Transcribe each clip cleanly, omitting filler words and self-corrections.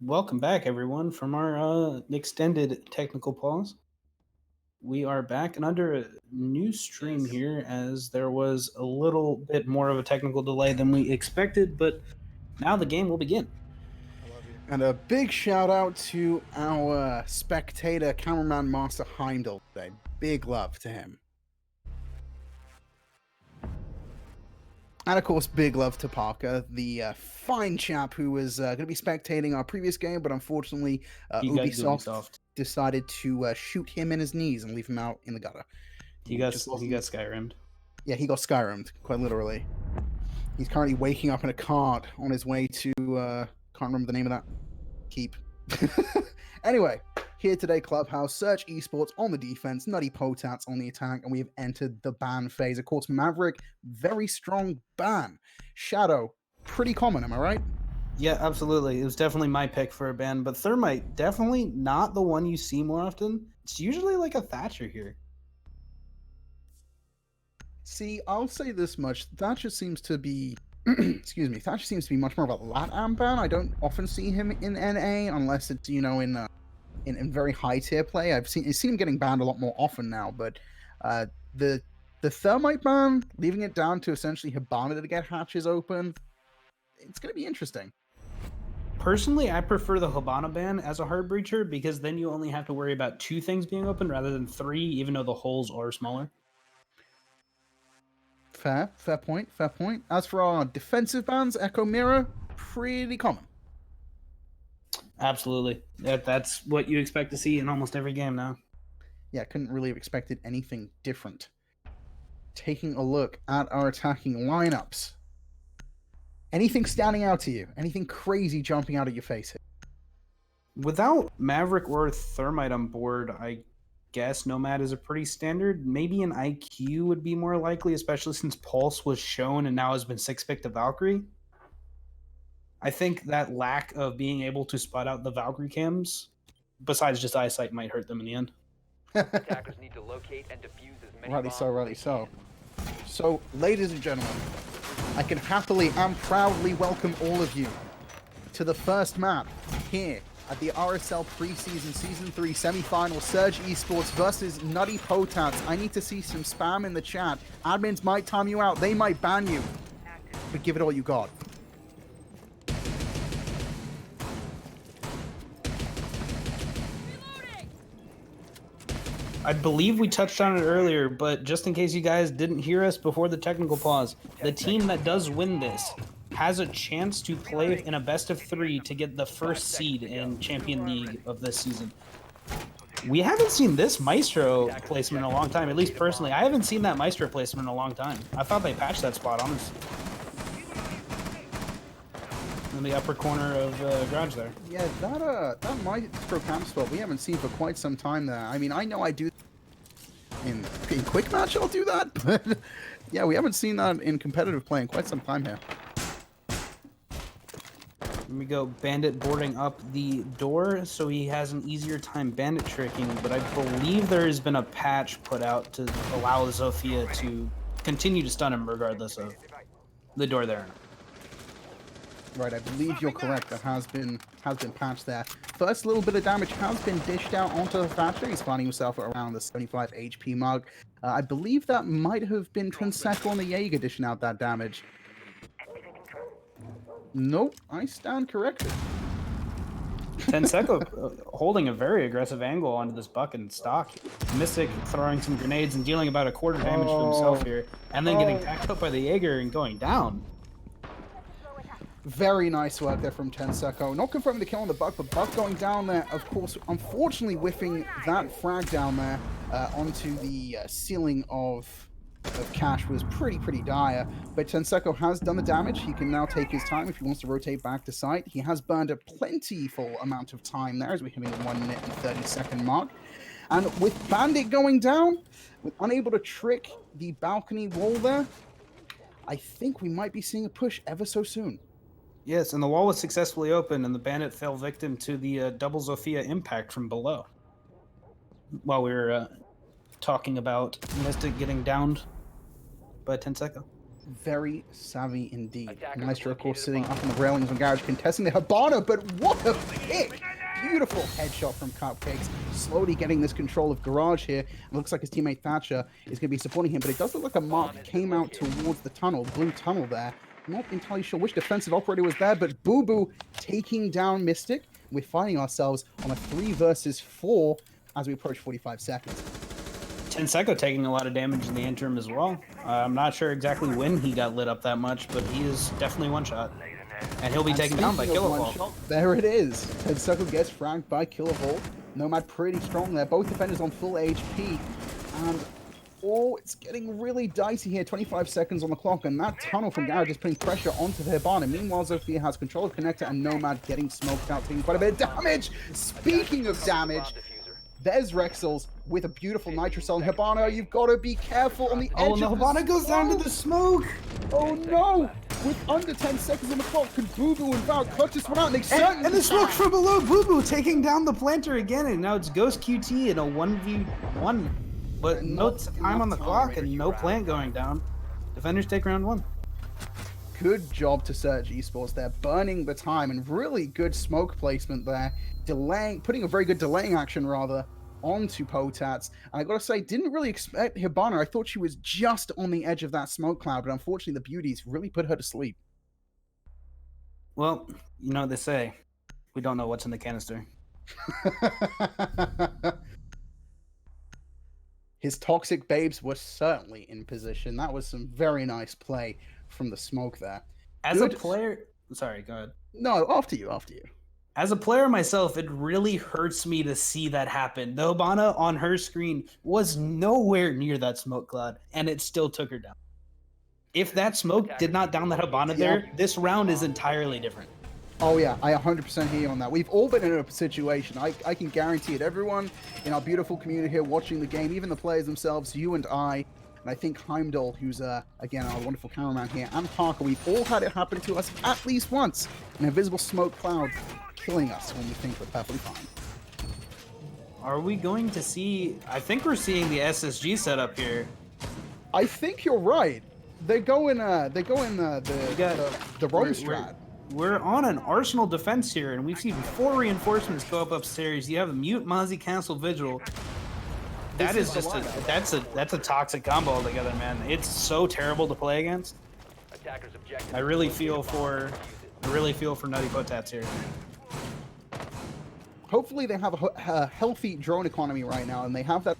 Welcome back, everyone, from our extended technical pause. We are back and under a new stream here as there was a little bit more of a technical delay than we expected, but now the game will begin. And a big shout out to our spectator cameraman Master Heimdall today. Big love to him. And of course, big love to Parker, the fine chap who was going to be spectating our previous game, but unfortunately, He got Ubisoft decided to shoot him in his knees and leave him out in the gutter. He got Skyrimmed. Yeah, he got Skyrimmed, quite literally. He's currently waking up in a cart on his way to, can't remember the name of that keep. Anyway, here today, Clubhouse, Search eSports on the defense, Nutty Potats on the attack, and we have entered the ban phase. Of course, Maverick, very strong ban. Shadow, pretty common, am I right? Yeah, absolutely. It was definitely my pick for a ban, but Thermite, definitely not the one you see more often. It's usually like a Thatcher here. See, I'll say this much. Thatcher seems to be excuse me, Thatcher seems to be much more of a LATAM ban. I don't often see him in NA unless it's, you know, in very high tier play. I've seen him getting banned a lot more often now, but the Thermite ban, leaving it down to essentially Hibana to get hatches open, it's going to be interesting. Personally, I prefer the Hibana ban as a hard breacher because then you only have to worry about 2 things being open rather than 3, even though the holes are smaller. Fair point. As for our defensive bans, Echo Mirror, pretty common. Absolutely. That's what you expect to see in almost every game now. Yeah, couldn't really have expected anything different. Taking a look at our attacking lineups. Anything standing out to you? Anything crazy jumping out at your face here? Without Maverick or Thermite on board, I guess Nomad is a pretty standard. Maybe an IQ would be more likely, especially since Pulse was shown and now has been 6-picked to Valkyrie. I think that lack of being able to spot out the Valkyrie cams, besides just eyesight, might hurt them in the end. Attackers need to locate and defuse as many Rightly bombs so. So, ladies and gentlemen, I can happily and proudly welcome all of you to the first map here at the RSL preseason Season 3 semi-final Surge eSports versus Nutty Potats. I need to see some spam in the chat. Admins might time you out. They might ban you. But give it all you got. I believe we touched on it earlier, but just in case you guys didn't hear us before the technical pause, the team that does win this has a chance to play in a best of 3 to get the first seed in Champion League of this season. We haven't seen this Maestro placement in a long time, at least personally. I haven't seen that Maestro placement in a long time. I thought they patched that spot, honestly. In the upper corner of garage there. Yeah, that Maestro camp spot we haven't seen for quite some time there. I mean, I know I do in quick match I'll do that, but yeah, we haven't seen that in competitive play in quite some time here. Here we go, Bandit boarding up the door, so he has an easier time bandit tricking, but I believe there has been a patch put out to allow Zofia to continue to stun him regardless of the door there. Right, I believe you're correct. That has been patched there. First little bit of damage has been dished out onto the Thatcher. He's finding himself at around the 75 HP mark. I believe that might have been Transeco on the Jaeger dishing out that damage. Nope, I stand corrected. Transeco holding a very aggressive angle onto this bucket and stock. Mystic throwing some grenades and dealing about a quarter damage to himself here, and then getting backed up by the Jaeger and going down. Very nice work there from Transeco. Not confirming the kill on the Buck, but Buck going down there, of course, unfortunately whiffing that frag down there onto the ceiling of Cash was pretty dire. But Transeco has done the damage. He can now take his time if he wants to rotate back to site. He has burned a plentiful amount of time there as we're hitting the 1 minute and 30-second mark. And with Bandit going down, with unable to trick the balcony wall there, I think we might be seeing a push ever so soon. Yes, and the wall was successfully open, and the Bandit fell victim to the double Zofia impact from below. While we were talking about Mystic getting downed by Transeco. Very savvy indeed. Attackers Maestro, of course, located sitting a up on the railings on Garage, contesting the Hibana, but what a pick! Beautiful headshot from Cupcakes, slowly getting this control of Garage here. It looks like his teammate Thatcher is going to be supporting him, but it does look like a mark came out towards the tunnel, blue tunnel there. Not entirely sure which defensive operator was there, but Boo Boo taking down Mystic. We're finding ourselves on a 3 versus 4 as we approach 45 seconds. Tenseco taking a lot of damage in the interim as well. I'm not sure exactly when he got lit up that much, but he is definitely one shot. And he'll be taken down by Kilovolt. There it is. Tenseco gets fragged by Kilovolt. Nomad pretty strong there. Both defenders on full HP. And oh, it's getting really dicey here. 25 seconds on the clock, and that tunnel from Garage is putting pressure onto the Hibana. Meanwhile, Zofia has control of Connector, and Nomad getting smoked out, taking quite a bit of damage. Speaking of damage, there's Rexels with a beautiful Nitrocell. Hibana, you've got to be careful on the edge Oh, no, of Hibana goes down to the smoke. Oh no! With under 10 seconds on the clock, could Boo Boo and Val clutch this one out? And the smoke from below, Boo Boo taking down the planter again, and now it's Ghost QT in a 1v1. But no time on the clock and no plant going down. Defenders take round 1. Good job to Surge eSports there, burning the time, and really good smoke placement there, delaying, putting a very good delaying action rather onto Potats. And I gotta say, didn't really expect Hibana. I thought she was just on the edge of that smoke cloud, but unfortunately the beauties really put her to sleep. Well, you know what they say. We don't know what's in the canister. His toxic babes were certainly in position. That was some very nice play from the smoke there. As a player... Sorry, go ahead. No, after you. As a player myself, it really hurts me to see that happen. The Hibana on her screen was nowhere near that smoke cloud, and it still took her down. If that smoke did not down that Hibana there, this round is entirely different. Oh yeah, I 100% hear you on that. We've all been in a situation. I can guarantee it. Everyone in our beautiful community here watching the game, even the players themselves, you and I think Heimdall, who's, again, our wonderful cameraman here, and Parker, we've all had it happen to us at least once. An invisible smoke cloud killing us when we think we're perfectly fine. Are we going to see... I think we're seeing the SSG setup here. I think you're right. They go in the road strat. We're on an Arsenal defense here, and we've seen 4 reinforcements go up upstairs. You have a Mute, Mozzie, Cancel, Vigil. That is just that's a toxic combo altogether, man. It's so terrible to play against. I really feel for Nutty Potats here. Hopefully they have a healthy drone economy right now, and they have that.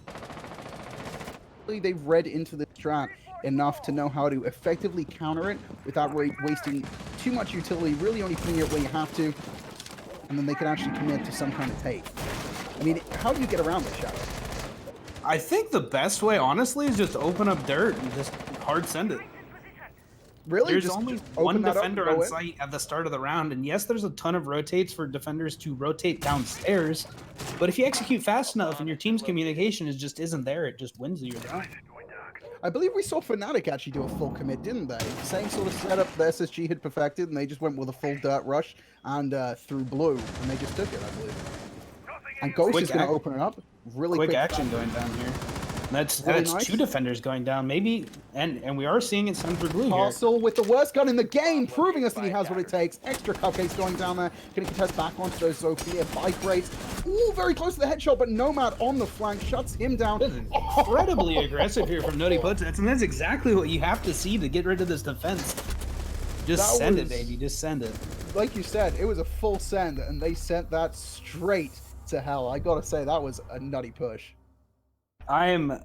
They've read into the strat enough to know how to effectively counter it without wasting too much utility, really only putting it where you have to, and then they can actually commit to some kind of take. I mean, how do you get around this, Shadow? I think the best way, honestly, is just open up dirt and just hard send it. Really? There's only one defender on site at the start of the round, and yes, there's a ton of rotates for defenders to rotate downstairs, but if you execute fast enough and your team's communication just isn't there, it just wins you down. I believe we saw Fnatic actually do a full commit, didn't they? Same sort of setup the SSG had perfected, and they just went with a full dirt rush and through blue, and they just took it, I believe. And Ghost is going to open it up. Really quick action going down here. That's nice. 2 defenders going down, maybe, and we are seeing it send for blue here. Castle with the worst gun in the game, proving us that he has what it takes. Extra Cupcakes going down there, going to contest back onto those Zofia bike rates. Ooh, very close to the headshot, but Nomad on the flank shuts him down. Incredibly aggressive here from Nutty Potats, and that's exactly what you have to see to get rid of this defense. Just send it, baby. Just send it. Like you said, it was a full send, and they sent that straight to hell. I gotta say, that was a nutty push. I'm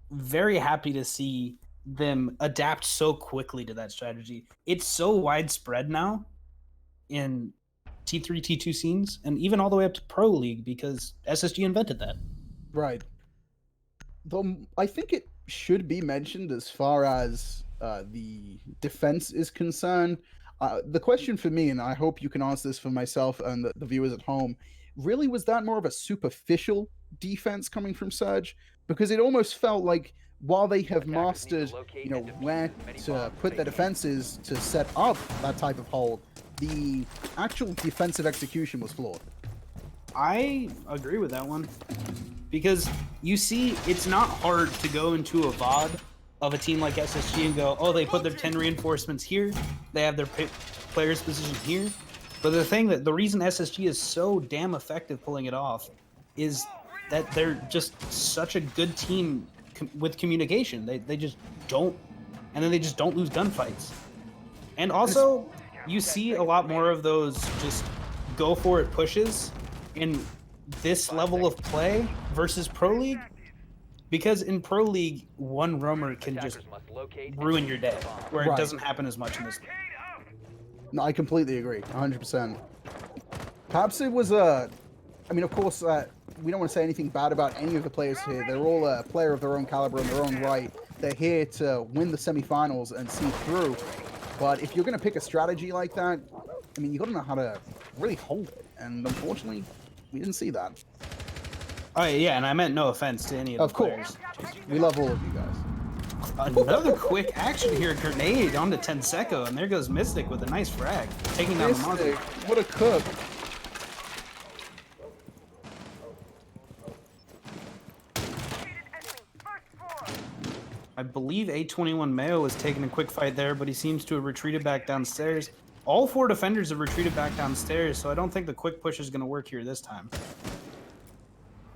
very happy to see them adapt so quickly to that strategy. It's so widespread now in T3, T2 scenes, and even all the way up to Pro League, because SSG invented that. Right. Though I think it should be mentioned as far as the defense is concerned. The question for me, and I hope you can answer this for myself and the viewers at home, really was that more of a superficial defense coming from Surge? Because it almost felt like while they have mastered, you know, where to put their defenses to set up that type of hold, the actual defensive execution was flawed. I agree with that one. Because you see, it's not hard to go into a VOD of a team like SSG and go, oh, they put their 10 reinforcements here, they have their players positioned here. But the reason SSG is so damn effective pulling it off is that they're just such a good team with communication. They just don't, and then they just don't lose gunfights. And also, you see a lot more of those just go for it pushes in this level of play versus Pro League. Because in Pro League, one roamer can just ruin your day, where it doesn't happen as much in this league. No, I completely agree, 100%. Perhaps it was I mean, of course, we don't want to say anything bad about any of the players here. They're all a player of their own caliber in their own right. They're here to win the semifinals and see through. But if you're going to pick a strategy like that, I mean, you got to know how to really hold it. And unfortunately, we didn't see that. Oh, yeah, and I meant no offense to any of the players. We love all of you guys. Another quick action here, grenade onto Tenseko, and there goes Mystic with a nice frag, taking down the monster. What a cook. I believe A21 Mayo was taking a quick fight there, but he seems to have retreated back downstairs. All 4 defenders have retreated back downstairs, so I don't think the quick push is going to work here this time.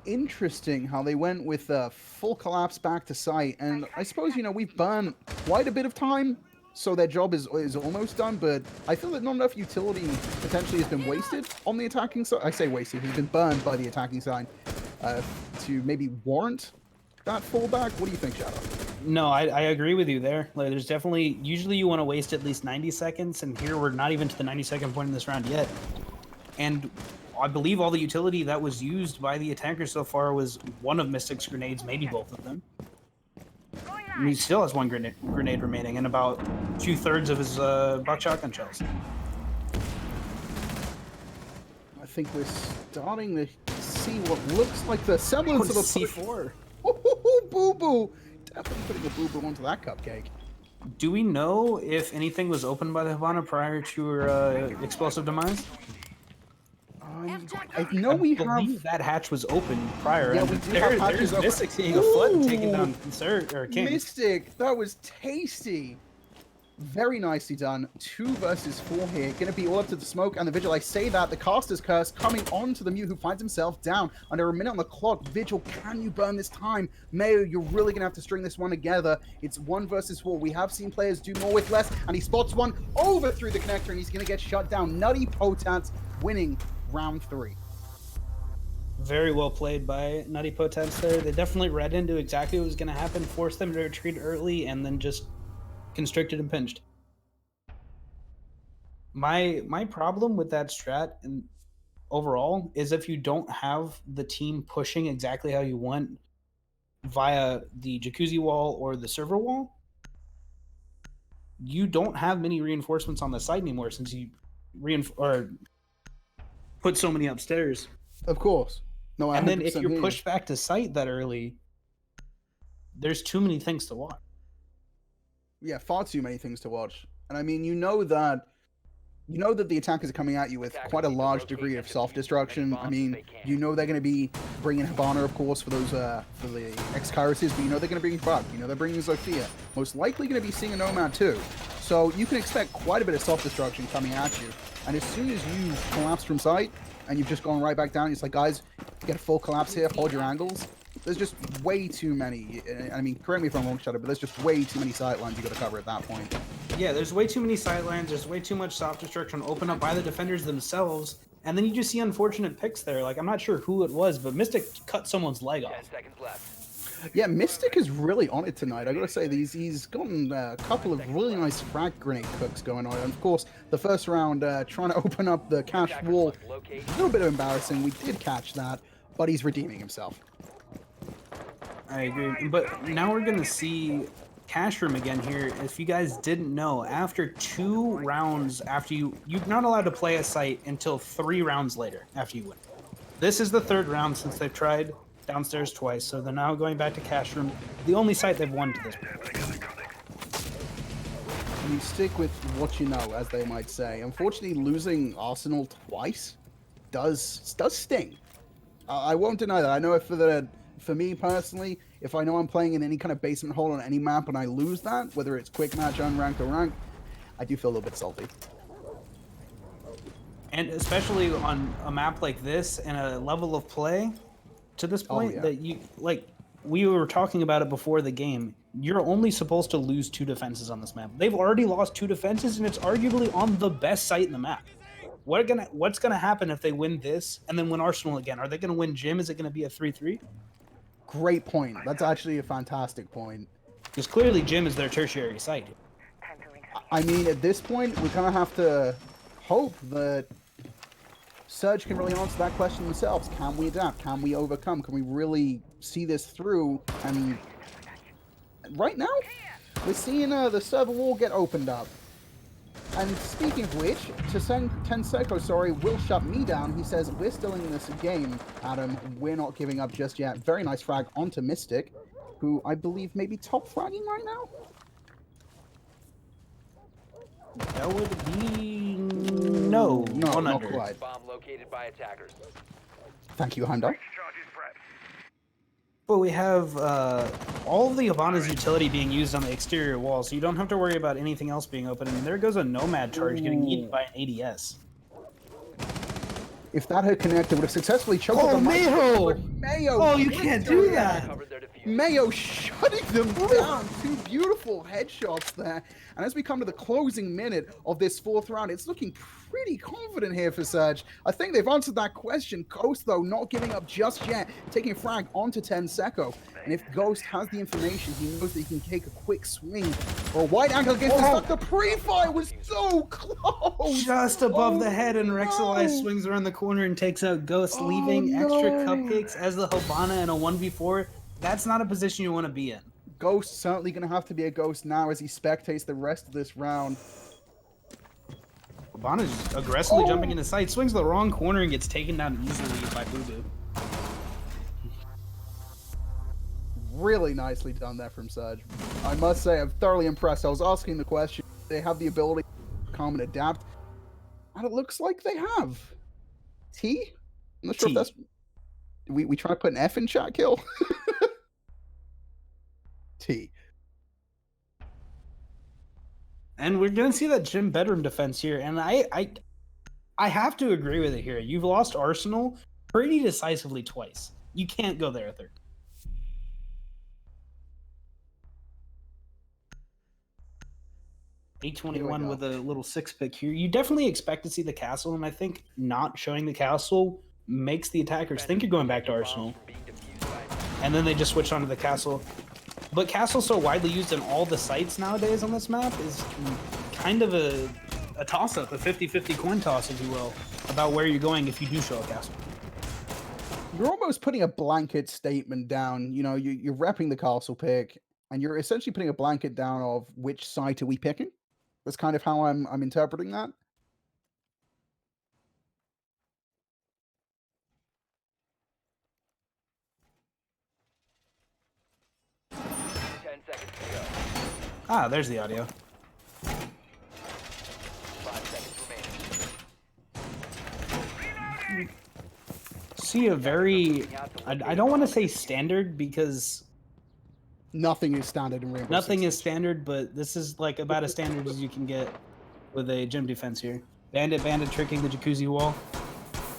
Interesting how they went with a full collapse back to site, and I suppose, you know, we've burned quite a bit of time, so their job is almost done, but I feel that not enough utility potentially has been wasted on the attacking side. I say wasted, has been burned by the attacking side to maybe warrant that fallback. What do you think, Shadow? No, I agree with you there. Like, there's definitely, usually you want to waste at least 90 seconds, and here we're not even to the 92nd point in this round yet. And I believe all the utility that was used by the attackers so far was one of Mystic's grenades, maybe both of them. And he still has one grenade remaining and about 2/3 of his buck shotgun shells. I think we're starting to see what looks like the semblance of a C4. Boo-boo! Definitely putting a boo-boo onto that cupcake. Do we know if anything was opened by the Havana prior to her explosive demise? I know we believe that hatch was open prior. Yeah, we do have hatches there's open. Mystic seeing a foot and taking down King. Mystic, that was tasty. Very nicely done. 2 versus 4 here. Going to be all up to the smoke and the Vigil. I say that. The Caster's Curse coming on to the Mute, who finds himself down. Under a minute on the clock. Vigil, can you burn this time? Mayo, you're really going to have to string this one together. It's 1 versus 4. We have seen players do more with less. And he spots one over through the connector, and he's going to get shut down. Nutty Potats winning round 3. Very well played by Nutty Potats there. They definitely read into exactly what was going to happen, forced them to retreat early, and then just constricted and pinched. My problem with that strat and overall is if you don't have the team pushing exactly how you want via the jacuzzi wall or the server wall, you don't have many reinforcements on the site anymore since you put so many upstairs. Of course. No, and then if you're pushed back to site that early, there's too many things to watch. Yeah, far too many things to watch. And I mean, you know that the attackers are coming at you with quite a large degree of self-destruction. I mean, you know they're going to be bringing Habana, of course, for those for the X-Kyruses, but you know they're going to bring Bug. You know they're bringing Zofia. Most likely going to be seeing a Nomad too. So you can expect quite a bit of self-destruction coming at you. And as soon as you collapse from sight and you've just gone right back down, it's like, guys, get a full collapse here, hold your angles. There's just way too many. I mean, correct me if I'm wrong, Shadow, but there's just way too many sightlines you got to cover at that point. Yeah, there's way too many sightlines. There's way too much self-destruction open up by the defenders themselves. And then you just see unfortunate picks there. Like, I'm not sure who it was, but Mystic cut someone's leg off. 10 seconds left. Yeah, Mystic is really on it tonight. I gotta say, he's gotten a couple of really nice frag grenade cooks going on. And of course, the first round, trying to open up the cash wall, a little bit embarrassing. We did catch that, but he's redeeming himself. I agree. But now we're going to see Cash Room again here. If you guys didn't know, after 2 rounds, after you're not allowed to play a site until 3 rounds later after you win. This is the 3rd round since they've tried downstairs twice, so they're now going back to Cash Room, the only site they've won to this point. You stick with what you know, as they might say. Unfortunately, losing Arsenal twice does sting. I won't deny that. I know for me personally, If I know I'm playing in any kind of basement hole on any map and I lose that, whether it's quick match, unranked, or ranked, I do feel a little bit salty. And especially on a map like this and a level of play to this point yeah. that you like, we were talking about it before the game. You're only supposed to lose 2 defenses on this map. They've already lost 2 defenses, and it's arguably on the best site in the map. What's gonna happen if they win this and then win Arsenal again? Are they gonna win Gym? Is it gonna be a 3-3? Great point. That's actually a fantastic point. Because clearly Gym is their tertiary site. I mean, at this point, we kind of have to hope that Surge can really answer that question themselves. Can we adapt? Can we overcome? Can we really see this through? And right now, we're seeing the server wall get opened up. And speaking of which, Tenseko, will shut me down. He says, we're still in this game, Adam. We're not giving up just yet. Very nice frag onto Mystic, who I believe may be top fragging right now. That would be no, not under. quite. Bomb located by attackers. Thank you, Heimdall. But we have all of the Ivana's utility being used on the exterior wall, so you don't have to worry about anything else being open. And there goes a Nomad charge getting eaten by an ADS. If that had connected, would have successfully choked Oh, the Mayo! Mayo! Oh, you can't do that! Covered their defuse. Mayo shutting them down. 2 beautiful headshots there. And as we come to the closing minute of this 4th round, it's looking pretty confident here for Surge. I think they've answered that question. Ghost, though, not giving up just yet, taking a frag onto Tenseko. And if Ghost has the information, he knows that he can take a quick swing or a wide angle against the stuff. The pre-fire was so close! Just above the head, and no. Rexalize swings around the corner and takes out Ghost, leaving extra cupcakes as the Hibana in a 1v4. That's not a position you want to be in. Ghost certainly going to have to be a Ghost now as he spectates the rest of this round. Hibana's just aggressively jumping into sight, swings the wrong corner and gets taken down easily by Boo Boo. Really nicely done there from Surge. I must say, I'm thoroughly impressed. I was asking the question. They have the ability to come and adapt. And it looks like they have. T? I'm not sure if that's... We try to put an F in chat, Kill? T. And we're going to see that Gym bedroom defense here. And I have to agree with it here. You've lost Arsenal pretty decisively twice. You can't go there a third. A21 with a little 6-pick here. You definitely expect to see the castle, and I think not showing the castle makes the attackers think you're going back to Arsenal. And then they just switch onto the castle. But castle's so widely used in all the sites nowadays on this map is kind of a toss-up, a 50-50 coin toss, if you will, about where you're going if you do show a castle. You're almost putting a blanket statement down. You know, you're repping the castle pick, and you're essentially putting a blanket down of which site are we picking. That's kind of how I'm interpreting that. Ah, there's the audio. 5 seconds remaining. See a very... I don't want to say standard because... Nothing is standard in Rainbow Nothing Six is standard, but this is like about as standard as you can get with a Gym defense here. Bandit tricking the jacuzzi wall.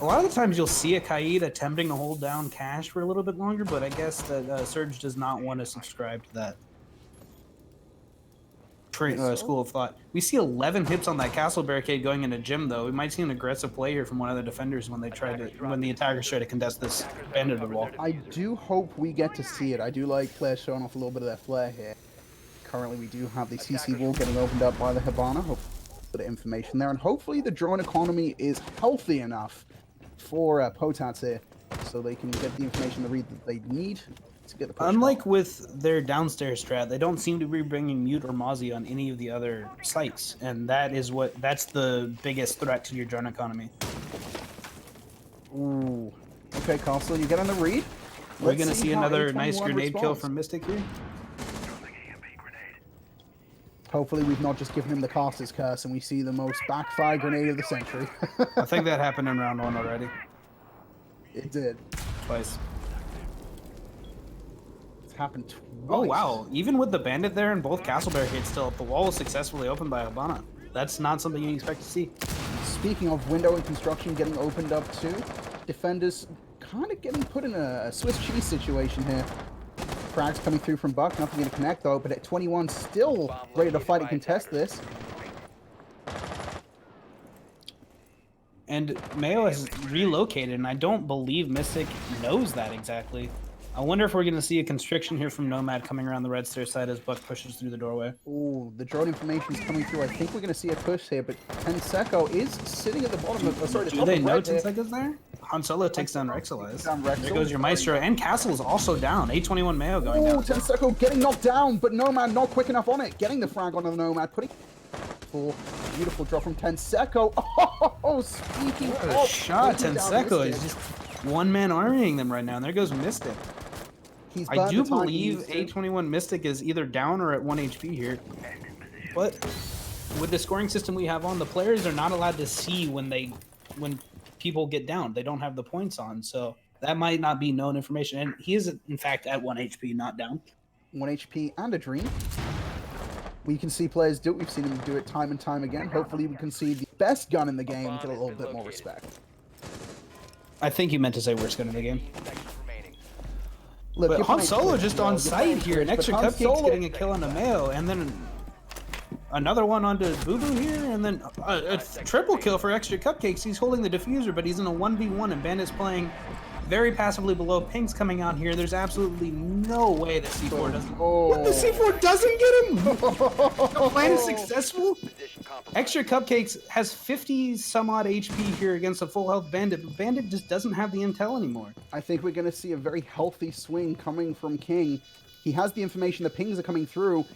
A lot of the times you'll see a Kaid attempting to hold down Cash for a little bit longer, but I guess that Surge does not want to subscribe to that school of thought. We see 11 hits on that castle barricade going into Gym, though. We might see an aggressive play here from one of the defenders when the attackers try to contest this bandit wall. I do hope we get to see it. I do like players showing off a little bit of their flair here. Currently, we do have the CC wall getting opened up by the Hibana. Hope a bit of information there, and hopefully the drone economy is healthy enough for Potats here, so they can get the information to read that they need to get the push. Unlike with their downstairs strat, they don't seem to be bringing Mute or Mozzie on any of the other sites, and that's the biggest threat to your drone economy. Ooh. Okay, Castle, you get on the read. We're going to see another nice grenade kill from Mystic here. Hopefully we've not just given him the caster's curse and we see the most backfire grenade of the century. I think that happened in round 1 already. It did. Twice. It's happened twice. Oh wow! Even with the bandit there and both castle barricades still up, the wall was successfully opened by Habana. That's not something you expect to see. Speaking of window and construction getting opened up too, defenders kind of getting put in a Swiss cheese situation here. Frags coming through from Buck, nothing going to connect though, but at 21 still ready to fight and contest this. And Mayo has relocated, and I don't believe Mystic knows that exactly. I wonder if we're going to see a constriction here from Nomad coming around the red stair side as Buck pushes through the doorway. Oh, the drone information is coming through. I think we're going to see a push here, but Tenseco is sitting at the bottom of... sorry, the Do top they of know red here. Tenseco's there? Han Solo takes down Rexalize. Down Rexel. There goes your Maestro, and Castle is also down. 821 Mayo going Oh, down. Tenseco getting knocked down, but Nomad not quick enough on it. Getting the frag onto the Nomad, putting... for beautiful drop from Tenseco. Oh, speaking What of... a shot. taking down Tenseco Mystic. is just one-man armying them right now, and there goes Mystic. He's I burned do the time he believe needs to. 821 Mystic is either down or at 1 HP here. But with the scoring system we have on, the players are not allowed to see when people get down. They don't have the points on, so that might not be known information. And he is, in fact, at 1 HP, not down. 1 HP and a dream. We can see players do it. We've seen them do it time and time again. Hopefully we can see the best gun in the game get a little bit more respect. I think you meant to say worst gun in the game. Look, But you're Han playing Solo Twitch, just bro. on You're site playing here. Twitch, An but extra Han Cupcake's Solo- getting a kill on a Mayo, and then another one onto Boo Boo here, and then a triple kill for extra Cupcakes. He's holding the diffuser, but he's in a 1v1, and Bandit's playing very passively below. Ping's coming out here. There's absolutely no way that C4 doesn't. Oh. What, the C4 doesn't get him? The plan is successful. Extra Cupcakes has 50 some odd HP here against a full health Bandit, but Bandit just doesn't have the intel anymore. I think we're going to see a very healthy swing coming from King. He has the information, the pings are coming through.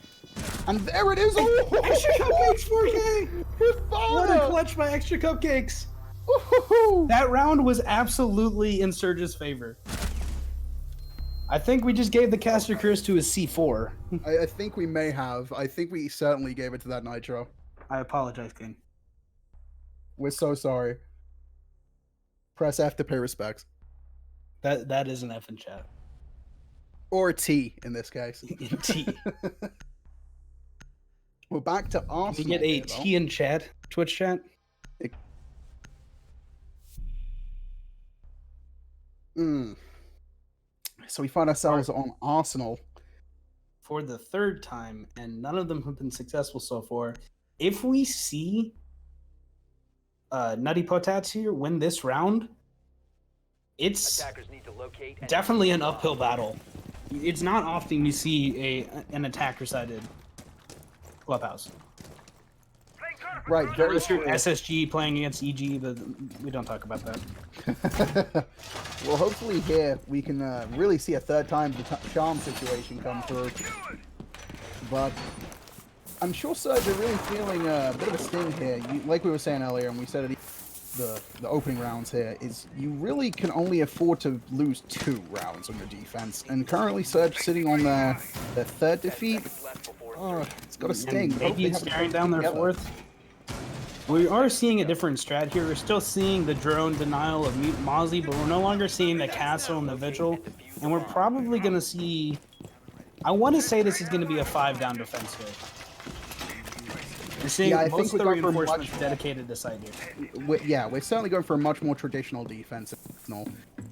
And there it is! Oh, Extra Cupcakes 4K! What a Hifana! clutch by Extra Cupcakes! Woohoo! That round was absolutely in Surge's favor. I think we just gave the caster curse to his C4. I think we may have. I think we certainly gave it to that Nitro. I apologize, King. We're so sorry. Press F to pay respects. That is an F in chat. Or a T in this case. In T. We're back to Arsenal. Can we get a here, T in chat? Twitch chat? So we find ourselves on Arsenal. For the third time, and none of them have been successful so far. If we see Nutty Potats here win this round, it's Attackers need to locate and definitely an uphill battle. It's not often you see an attacker-sided clubhouse. Right, very Unless you're true. SSG playing against EG, but we don't talk about that. Well, hopefully here we can really see a third time the charm situation come through. But I'm sure Surge are really feeling a bit of a sting here. Like we were saying earlier, and we said it the opening rounds here, is you really can only afford to lose 2 rounds on your defense. And currently Surge sitting on their third defeat. Oh, it's got a sting. And Hope they maybe have it staring down their together. fourth. We are seeing a different strat here. We're still seeing the drone denial of Mute Mozzie, but we're no longer seeing the castle and the vigil. And we're probably going to see... I want to say this is going to be a 5-down defense here. We're seeing Yeah, I think most of the we're going for reinforcements much- dedicated to side here. We're certainly going for a much more traditional defense.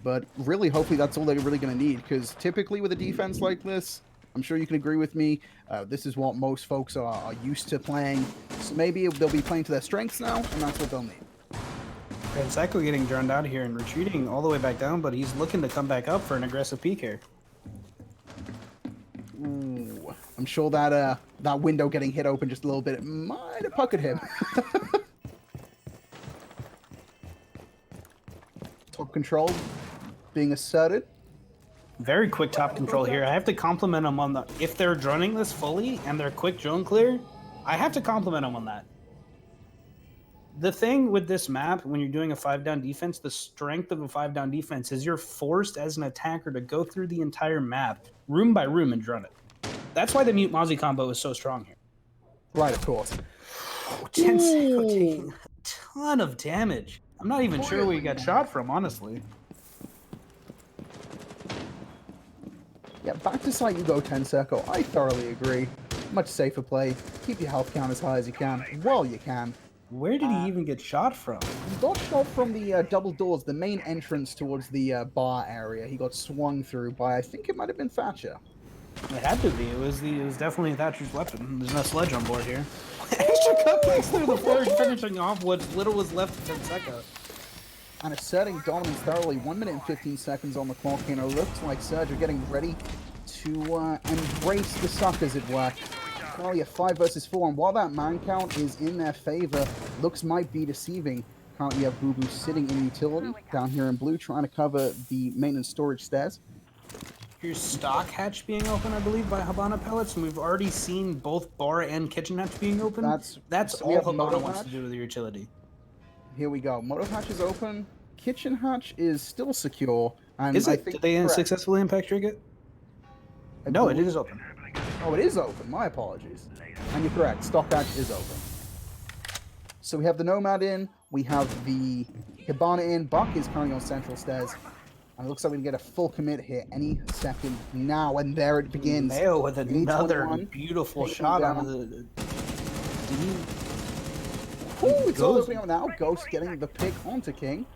But really, hopefully that's all they're really going to need. Because typically with a defense like this, I'm sure you can agree with me, this is what most folks are used to playing. So maybe they'll be playing to their strengths now, and that's what they'll need. And Psycho getting drowned out here and retreating all the way back down, but he's looking to come back up for an aggressive peek here. Ooh, I'm sure that that window getting hit open just a little bit might have puckered him. Top control being asserted. Very quick top control here. I have to compliment them on the... If they're droning this fully and they're quick drone clear, I have to compliment them on that. The thing with this map, when you're doing a 5-down defense, the strength of a 5-down defense is you're forced as an attacker to go through the entire map, room by room, and drone it. That's why the Mute Mozzie combo is so strong here. Right, of course. Tenseco taking a ton of damage. I'm not even sure where he got shot from, honestly. Yeah, back to site you go, Tenseco. I thoroughly agree. Much safer play. Keep your health count as high as you can, while you can. Where did he even get shot from? He got shot from the double doors, the main entrance towards the bar area. He got swung through by, I think it might have been Thatcher. It had to be. It was definitely Thatcher's weapon. There's no sledge on board here. Extra cupcakes through the floor, finishing off what little was left of Tenseco. And asserting dominance thoroughly. 1 minute and 15 seconds on the clock. And it looks like Surge are getting ready to embrace the suck, as it were. Currently a 5 versus 4, and while that man count is in their favor, looks might be deceiving. Currently you have Boo Boo sitting in utility down here in blue, trying to cover the maintenance storage stairs. Here's stock hatch being open, I believe, by Habana pellets, and we've already seen both bar and kitchen hatch being open. That's so we all have Habana moto wants hatch. to do with the utility. Here we go. Moto hatch is open. Kitchen hatch is still secure. And Is I it? think Did they correct. successfully impact Triget? I No, it believe- is open. Oh, it is open. My apologies. And you're correct. Stock hatch is open. So we have the Nomad in. We have the Hibana in. Buck is currently on central stairs. And it looks like we can get a full commit here any second now. And there it begins. Mayo with another 821, beautiful taking shot down. on the... Ooh, it's all Ghost. opening up now. Ghost getting the pick onto King.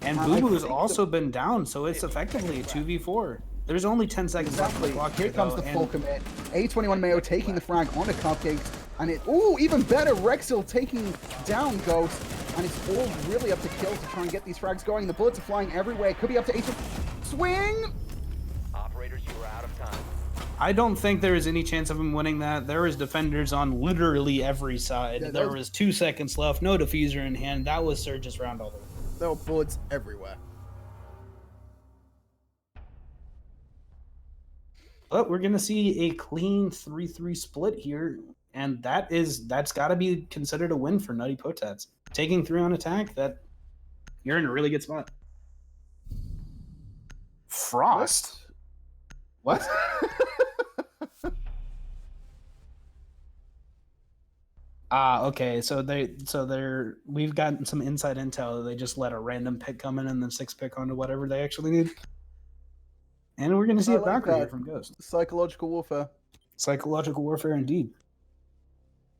And I Boo Boo has think also been down, so it's effectively a 2v4. There's only 10 seconds left on the Exactly. clock Here comes though, the full and commit. A21 Mayo taking the frag onto Cupcakes. And it, ooh, even better, Rexil taking down Ghost. And it's all really up to Kill to try and get these frags going. The bullets are flying everywhere. It could be up to A21. Swing! Operators, you are out of time. I don't think there is any chance of him winning that. There is defenders on literally every side. Yeah, there those- was 2 seconds left, no diffuser in hand. That was Surge's round all the way. There were bullets everywhere. But we're gonna see a clean 3-3 split here, and that's got to be considered a win for Nutty Potats. Taking 3 on attack, that you're in a really good spot. Frost. What? Okay. So we've gotten some inside intel. They just let a random pick come in and then 6 pick onto whatever they actually need. And we're gonna see I a like Valkyrie that. from Ghost. Psychological warfare. Psychological warfare indeed.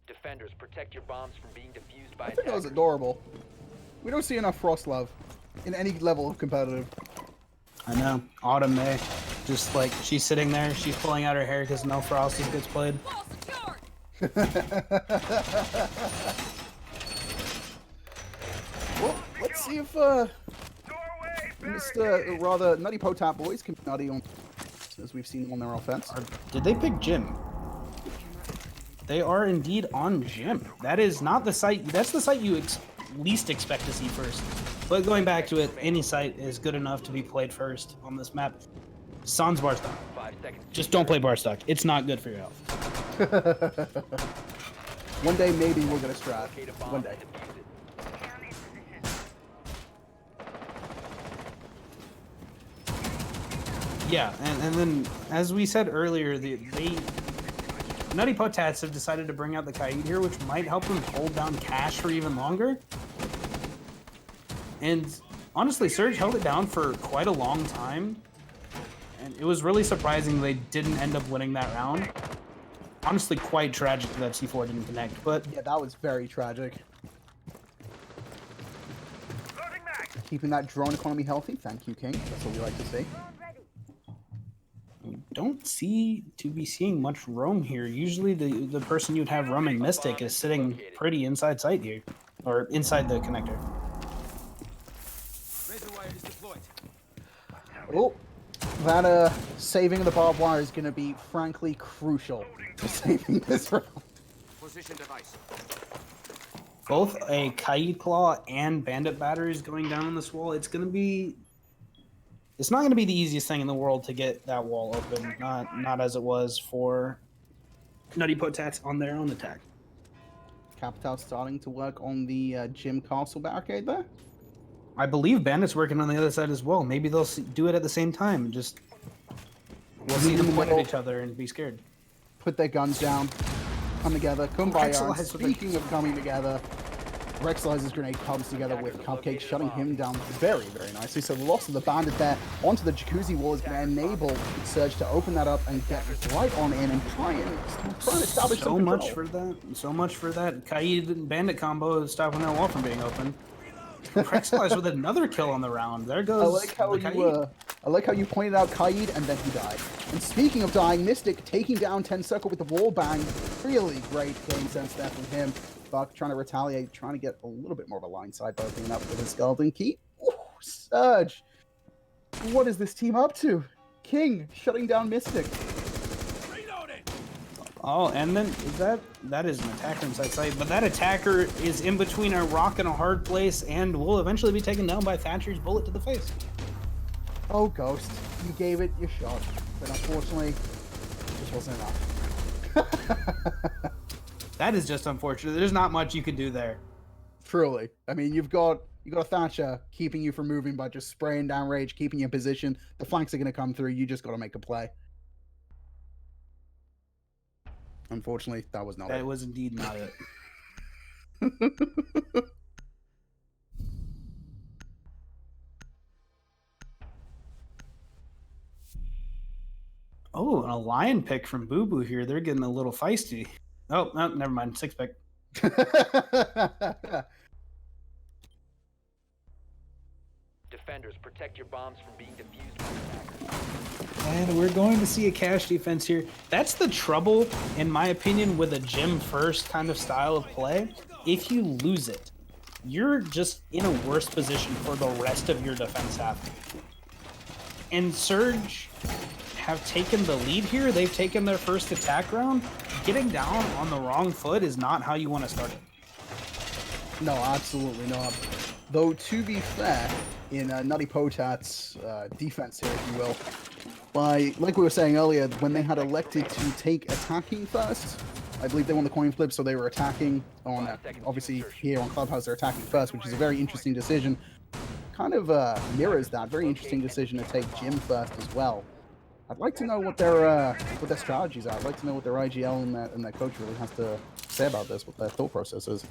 Defenders, protect your bombs from being defused by I think that was attackers. adorable. We don't see enough Frost love in any level of competitive. I know. Autumn May. Just like she's sitting there, she's pulling out her hair because no Frost gets played. Well, let's see if rather Nutty Potat boys can be nutty on, as we've seen them on their offense. Did they pick Jim? They are indeed on Jim. That is not the site. That's the site you least expect to see first. But going back to it, any site is good enough to be played first on this map. Sans Barstock. 5 seconds. Just don't play Barstock. It's not good for your health. One day, maybe we'll get a strat. Locate a bomb One day. and defuse it. Yeah, and then as we said earlier, Nutty Potats have decided to bring out the Kaid here, which might help them hold down Cash for even longer. And honestly, Surge held it down for quite a long time. And it was really surprising they didn't end up winning that round. Honestly, quite tragic that C4 didn't connect, but Yeah, that was very tragic. Keeping that drone economy healthy. Thank you, King. That's what we like to see. we don't seem to be seeing much roam here. Usually the person you'd have roaming Mystic is sitting pretty inside sight here. Or inside the connector. Oh, that saving the barbed wire is going to be frankly crucial to saving this round. Position device. Both a Kaid Claw and Bandit batteries going down on this wall. It's not going to be the easiest thing in the world to get that wall open. Not as it was for Nutty Potats on their own attack. Capital starting to work on the Gym Castle barricade there. I believe Bandit's working on the other side as well. Maybe they'll do it at the same time. And just we'll see them point at each other and be scared. Put their guns down. Come together. Kumbaya. Excellent. Speaking of coming together, Rexalize's grenade comes together with Cupcake, shutting him down very, very nicely. So the loss of the bandit there onto the jacuzzi wall is going to enable Surge to open that up and get right on in and try and establish So some much control. for that. So much for that. Kaid and Bandit combo is stopping that wall from being open. Rexalize with another kill on the round. There goes I like how you pointed out Kaid and then he died. And speaking of dying, Mystic taking down 10 Circle with the wall bang. Really great game sense there from him. Buck trying to retaliate, trying to get a little bit more of a line side by opening up with his Golden Key. Ooh, Surge. What is this team up to? King shutting down Mystic. Oh, and then that is an attacker inside sight, but that attacker is in between a rock and a hard place and will eventually be taken down by Thatcher's bullet to the face. Oh, Ghost, you gave it your shot, but unfortunately, it just wasn't enough. That is just unfortunate. There's not much you could do there. Truly. I mean, you got a Thatcher keeping you from moving by just spraying down rage, keeping you in position. The flanks are going to come through. You just got to make a play. Unfortunately, that was not it. That was indeed not it. Oh, a lion pick from Boo Boo here. They're getting a little feisty. Oh, no, never mind. 6 pick. Defenders, protect your bombs from being defused by attackers. And we're going to see a cash defense here. That's the trouble, in my opinion, with a gym first kind of style of play. If you lose it, you're just in a worse position for the rest of your defense half. And Surge have taken the lead here. They've taken their first attack round. Getting down on the wrong foot is not how you want to start it. No, absolutely not. Though, to be fair, in Nutty Potats' defense here, if you will, like we were saying earlier, when they had elected to take attacking first, I believe they won the coin flip, so they were attacking on, obviously here on Clubhouse, they're attacking first, which is a very interesting decision. Kind of mirrors that very interesting decision to take Jim first as well. I'd like to know what their strategies are. I'd like to know what their IGL and their coach really has to say about this, what their thought process is.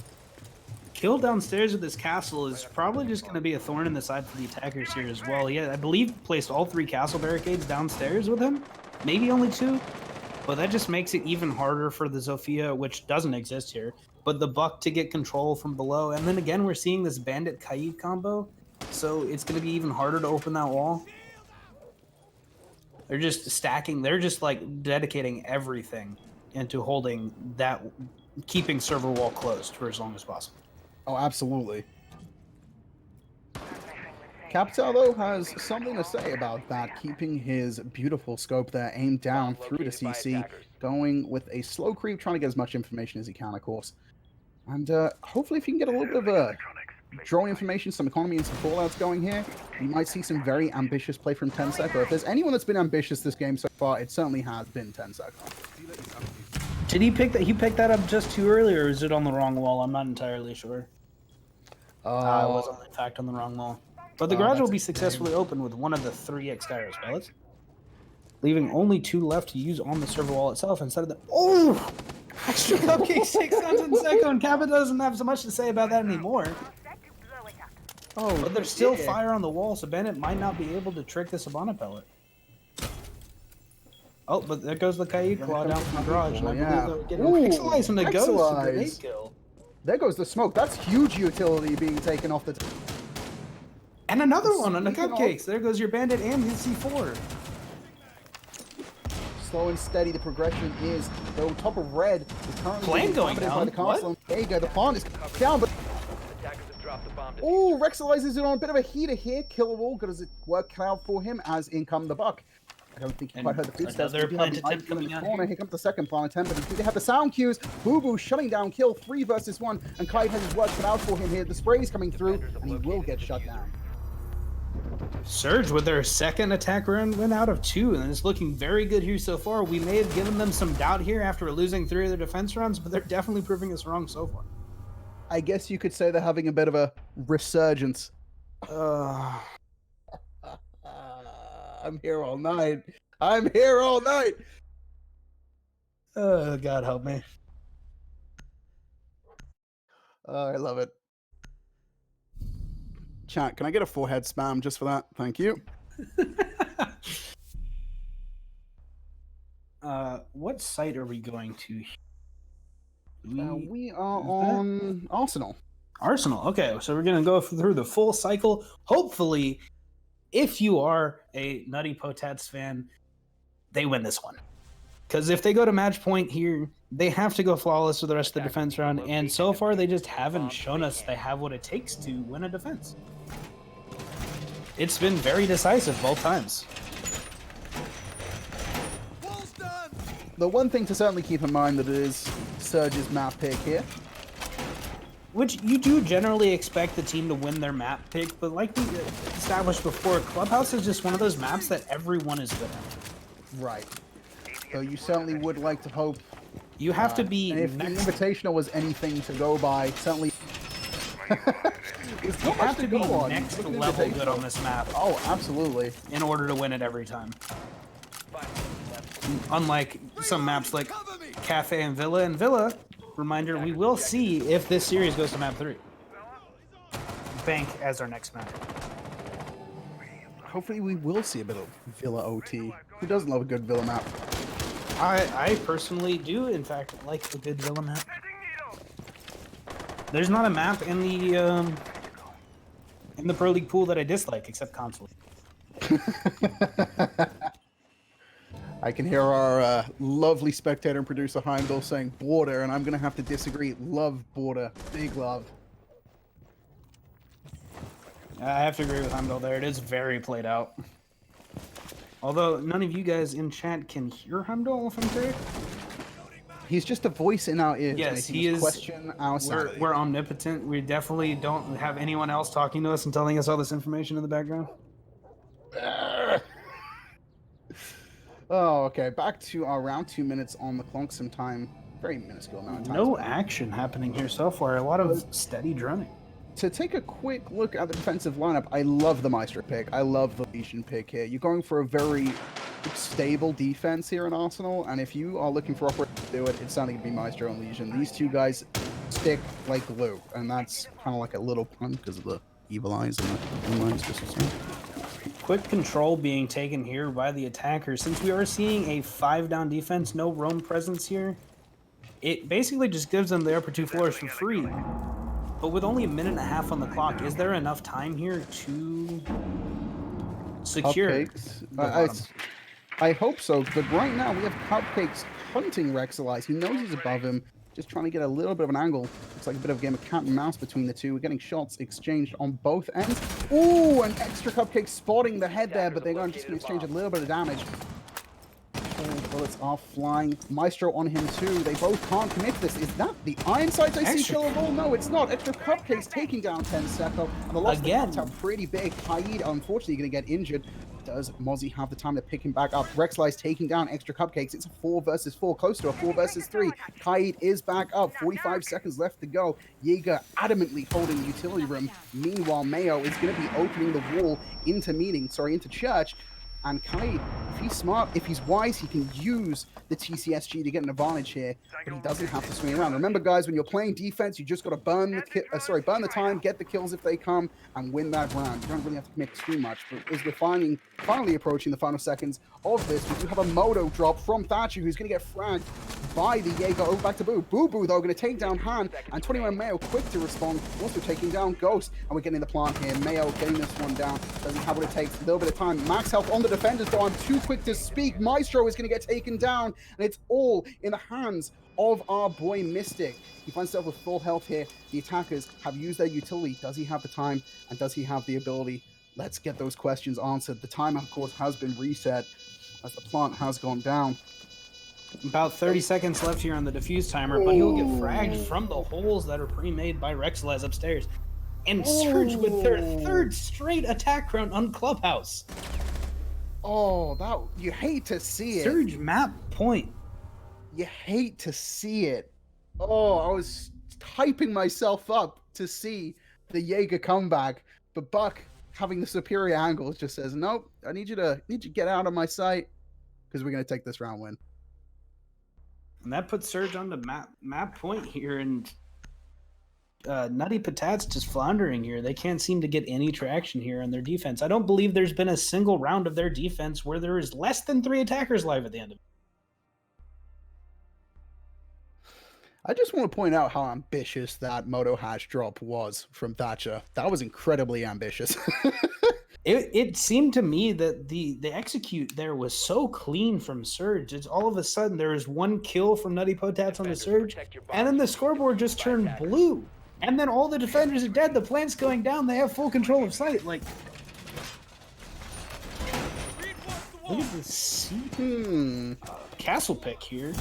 Kill downstairs with this castle is probably just going to be a thorn in the side for the attackers here as well. Yeah, I believe placed all 3 castle barricades downstairs with him. Maybe only 2. But that just makes it even harder for the Zofia, which doesn't exist here. But the Buck to get control from below. And then again, we're seeing this Bandit Kaid combo. So it's going to be even harder to open that wall. They're just stacking. They're just like dedicating everything into holding that, keeping server wall closed for as long as possible. Oh, absolutely. Capital, though, has something to say about that, keeping his beautiful scope there aimed down through the CC, going with a slow creep, trying to get as much information as he can, of course. And hopefully if you can get a little bit of drawing information, some economy and some fallouts going here, you might see some very ambitious play from 10 Second. If there's anyone that's been ambitious this game so far, it certainly has been 10 Second. Did he pick that? He picked that up just too early, or is it on the wrong wall? I'm not entirely sure. It was in fact on the wrong wall. But the garage will be successfully opened with one of the 3 X-Gyros pellets, leaving only 2 left to use on the server wall itself instead of the... Oh! Extra cupcake 6 cents in second. Kappa doesn't have so much to say about that anymore. Oh, but there's still fire on the wall, so Bennett might not be able to trick the Sabana pellet. Oh, but there goes the Kaid claw down from the garage. And I believe they'll get Pixelize from the ghost. Kill. There goes the smoke. That's huge utility being taken off the... And another one on the cupcakes. There goes your bandit and his C4. Slow and steady the progression is. Though top of red is currently Plan going down. by the castle. There you go. The pawn is down, but oh, Rexalizes it on a bit of a heater here. Killer Wall, does it work out for him as in come the Buck? I don't think you quite heard the footsteps. Another plant attempt coming out corner. Here comes the second plant attempt, but they have the sound cues. Boo Boo shutting down kill 3 versus 1, and Clyde has his work cut out for him here. The spray is coming through, and he will get shut down. Surge with their second attack run win out of 2, and it's looking very good here so far. We may have given them some doubt here after losing 3 of their defense runs, but they're definitely proving us wrong so far. I guess you could say they're having a bit of a resurgence. I'm here all night. I'm here all night. God help me. I love it. Chat, can I get a forehead spam just for that? Thank you. What site are we going to? We are on Arsenal. Arsenal. Okay, so we're gonna go through the full cycle. Hopefully, if you are a Nutty Potats fan, they win this one. Because if they go to match point here, they have to go flawless for the rest of the defense round. And so far, they just haven't shown us they have what it takes to win a defense. It's been very decisive both times. The one thing to certainly keep in mind that it is Surge's map pick here. Which you do generally expect the team to win their map pick, but like we established before, Clubhouse is just one of those maps that everyone is good at. Right. So you certainly would like to hope. You have to be. And if the Invitational was anything to go by, certainly. You have to be next level good on this map. Oh, absolutely. In order to win it every time. Unlike some maps like Cafe and Villa, reminder, we will see if this series goes to map 3. Bank as our next map. Hopefully we will see a bit of Villa OT. Who doesn't love a good Villa map? I personally do, in fact, like a good Villa map. There's not a map in the Pro League pool that I dislike, except console. I can hear our lovely spectator and producer Heimdall saying border, and I'm going to have to disagree. Love border. Big love. I have to agree with Heimdall there. It is very played out. Although none of you guys in chat can hear Heimdall, if I'm correct. He's just a voice in our ears. Yes, he is. Question our sanity. We're omnipotent. We definitely don't have anyone else talking to us and telling us all this information in the background. Oh, okay. Back to around 2 minutes on the clock. Some time. Very minuscule amount of time. No action happening here so far. A lot of steady drumming. To take a quick look at the defensive lineup, I love the Maestro pick. I love the Legion pick here. You're going for a very stable defense here in Arsenal, and if you are looking for operators to do it, it's certainly going to be Maestro and Legion. These two guys stick like glue, and that's kind of like a little pun because of the evil eyes and the lines. Quick control being taken here by the attacker. Since we are seeing a 5-down defense, no roam presence here, it basically just gives them the upper 2 floors for free. But with only a minute and a half on the clock, is there enough time here to secure I hope so, but right now we have Cupcakes hunting Rexalize. He knows he's above him, just trying to get a little bit of an angle. Looks like a bit of a game of cat and mouse between the two. We're getting shots exchanged on both ends. Ooh, an extra Cupcake spotting the head there, but they're just going to exchange a little bit of damage. Bullets are flying. Maestro on him too. They both can't commit this. Is that the Iron Sights I see killable? No, it's not. Extra Cupcakes taking down 10 Secco. And the loss are pretty big. Kaid, unfortunately, going to get injured. Does Mozzie have the time to pick him back up? Rexlice taking down Extra Cupcakes. It's a 4 versus 4, close to a 4 versus 3. Kaid is back up. 45 seconds left to go. Jaeger adamantly holding the utility room. Meanwhile, Mayo is going to be opening the wall into church. And Kaid, if he's smart, if he's wise, he can use the TCSG to get an advantage here, but he doesn't have to swing around. Remember, guys, when you're playing defense, you just got to burn the time, get the kills if they come, and win that round. You don't really have to commit too much. But as we're finally approaching the final seconds of this, we do have a Moto drop from Thatcher, who's going to get fragged by the Jaeger over back to Boo. Boo, though, going to take down Han, and 21 Mayo quick to respond, also taking down Ghost, and we're getting the plant here. Mayo getting this one down, doesn't have what it takes, a little bit of time. Max health on the defenders, though I'm too quick to speak. Maestro is going to get taken down, and it's all in the hands of our boy Mystic. He finds himself with full health here. The attackers have used their utility. Does he have the time, and does he have the ability? Let's get those questions answered. The timer, of course, has been reset as the plant has gone down. About 30 seconds left here on the defuse timer, but he'll get fragged from the holes that are pre-made by Rexalize upstairs. And Surge with their 3rd straight attack round on Clubhouse. Oh, that you hate to see it. Surge map point. You hate to see it. Oh, I was hyping myself up to see the Jaeger comeback, but Buck, having the superior angles, just says, "Nope, I need you to get out of my sight because we're gonna take this round win." And that puts Surge on the map point here, and Nutty Potats just floundering here. They can't seem to get any traction here on their defense. I don't believe there's been a single round of their defense where there is less than 3 attackers live at the end of it. I just want to point out how ambitious that Moto Hash drop was from Thatcher. That was incredibly ambitious. It seemed to me that the execute there was so clean from Surge. It's all of a sudden there was 1 kill from Nutty Potats on the Surge, and then the scoreboard just turned blue. And then all the defenders are dead. The plant's going down. They have full control of site. Like, look at this castle pick here.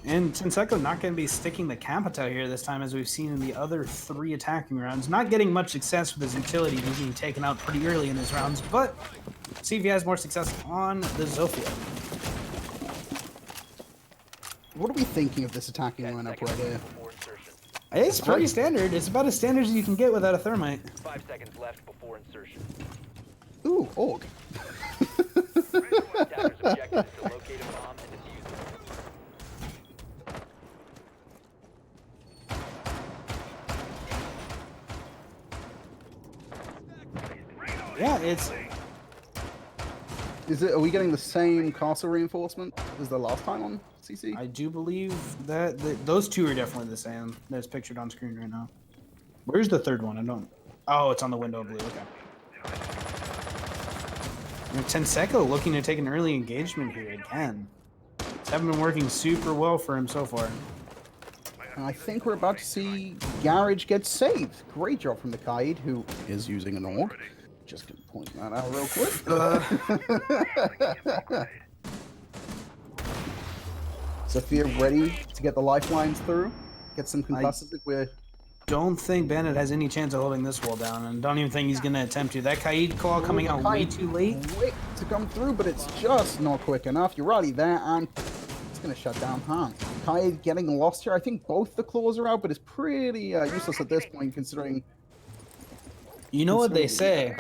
And Tenseko not going to be sticking the Capita here this time, as we've seen in the other 3 attacking rounds. Not getting much success with his utility. He's being taken out pretty early in his rounds, but see if he has more success on the Zofia. What are we thinking of this attacking lineup right here? It's pretty standard. It's about as standard as you can get without a thermite. 5 seconds left before insertion. Ooh, Org. Attacker's objective is to locate a bomb and defuse it. Yeah, it's... Are we getting the same castle reinforcement as the last time on CC? I do believe that those 2 are definitely the same. That's pictured on screen right now. Where's the 3rd one? I don't... Oh, it's on the window blue. Okay. Tenseko looking to take an early engagement here again. It's haven't been working super well for him so far. I think we're about to see Garage get saved. Great job from the Kaid, who is using an Org. Just gonna point that out real quick. Sophia ready to get the lifelines through. Get some concussive if we're... Don't think Bandit has any chance of holding this wall down, and don't even think he's going to attempt to. That Kaid call coming out way too late. Quick to come through, but it's just not quick enough. You're already there, and it's going to shut down Han. Kaid getting lost here. I think both the claws are out, but it's pretty useless at this point, considering... You know what they say.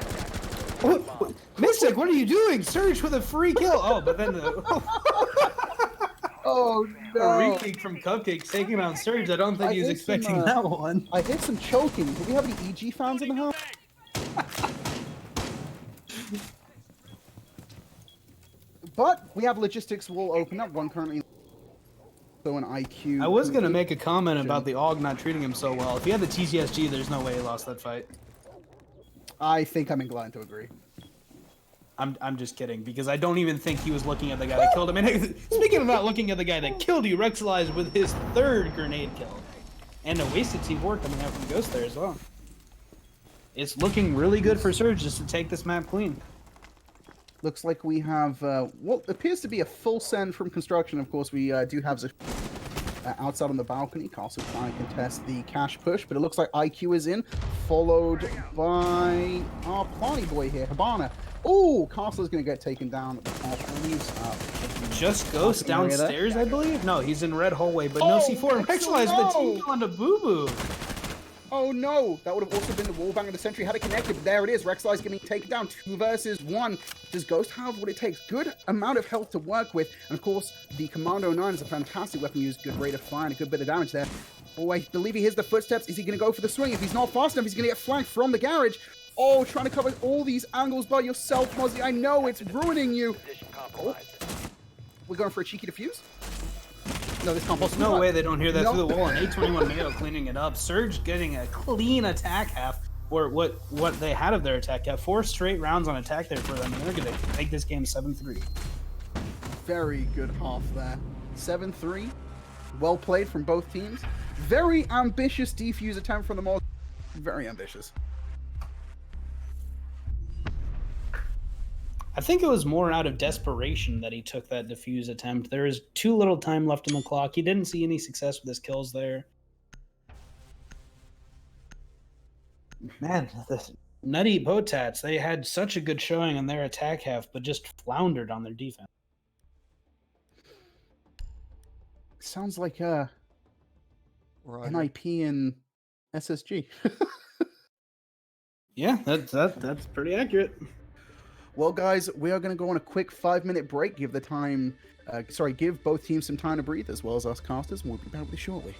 Mystic, what are you doing? Surge with a free kill. Oh, but then the... Oh, no. A retake from Cupcakes taking out Surge. I don't think he was expecting that one. I hit some choking. Do we have any EG fans in the house? But we have logistics will open up. One currently. So an IQ. I was going to make a comment about the AUG not treating him so well. If he had the TCSG, there's no way he lost that fight. I think I'm inclined to agree. I'm just kidding, because I don't even think he was looking at the guy that killed him. And speaking of not looking at the guy that killed you, Rexalize with his 3rd grenade kill. And a wasted C4 coming out from Ghost there as well. It's looking really good for Surge just to take this map clean. Looks like we have what appears to be a full send from construction. Of course, we do have outside on the balcony. Castle trying to contest the cash push, but it looks like IQ is in, followed by our party boy here, Habana. Oh, Castle's going to get taken down at the top. Just Ghost downstairs, I believe? No, he's in red hallway, but no C4. Rexalize the team kill onto Boo Boo. Oh no, that would have also been the wallbang of the century had it connected, but there it is. Rexalize getting taken down 2 versus 1. Does Ghost have what it takes? Good amount of health to work with, and of course, the Commando 9 is a fantastic weapon used, good rate of fire and a good bit of damage there. Oh, I believe he hears the footsteps. Is he going to go for the swing? If he's not fast enough, he's going to get flanked from the garage. Oh, trying to cover all these angles by yourself, Mozzie. I know, it's ruining you. Oh. We're going for a cheeky defuse? No, this can't possibly No way they don't hear that through the wall. And 821 Mayo cleaning it up. Surge getting a clean attack half, or what they had of their attack half. 4 straight rounds on attack there for them, and they're going to take this game 7-3. Very good half there. 7-3. Well played from both teams. Very ambitious defuse attempt from the Mozzie. Very ambitious. I think it was more out of desperation that he took that defuse attempt. There is too little time left on the clock. He didn't see any success with his kills there. Man, the Nutty Potats, they had such a good showing on their attack half, but just floundered on their defense. Sounds like NIP and SSG. Yeah, that's pretty accurate. Well, guys, we are going to go on a quick 5-minute break, give the time give both teams some time to breathe, as well as us casters, and we'll be back with you shortly.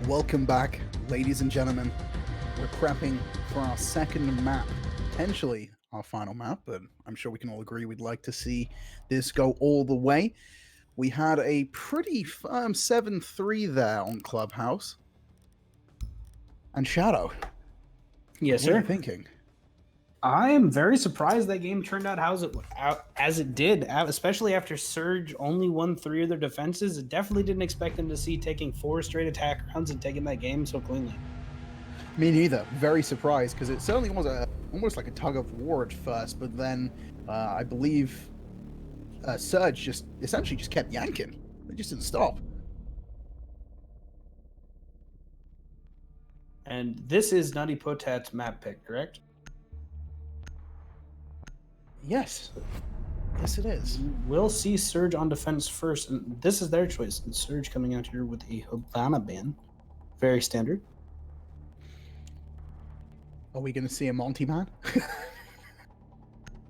Welcome back, ladies and gentlemen. We're prepping for our second map, potentially our final map, but I'm sure we can all agree we'd like to see this go all the way. We had a pretty firm 7-3 there on Clubhouse. And Shadow, Yes, what are sir. you thinking? I am very surprised that game turned out as it did, especially after Surge only won 3 of their defenses. It definitely didn't expect them to see taking 4 straight attack rounds and taking that game so cleanly. Me neither. Very surprised, because it certainly was almost like a tug of war at first, but then I believe Surge just essentially just kept yanking. They just didn't stop. And this is Nutty Potats map pick, correct? Yes. Yes, it is. We'll see Surge on defense first, and this is their choice. And Surge coming out here with a Havana ban. Very standard. Are we going to see a Monty man?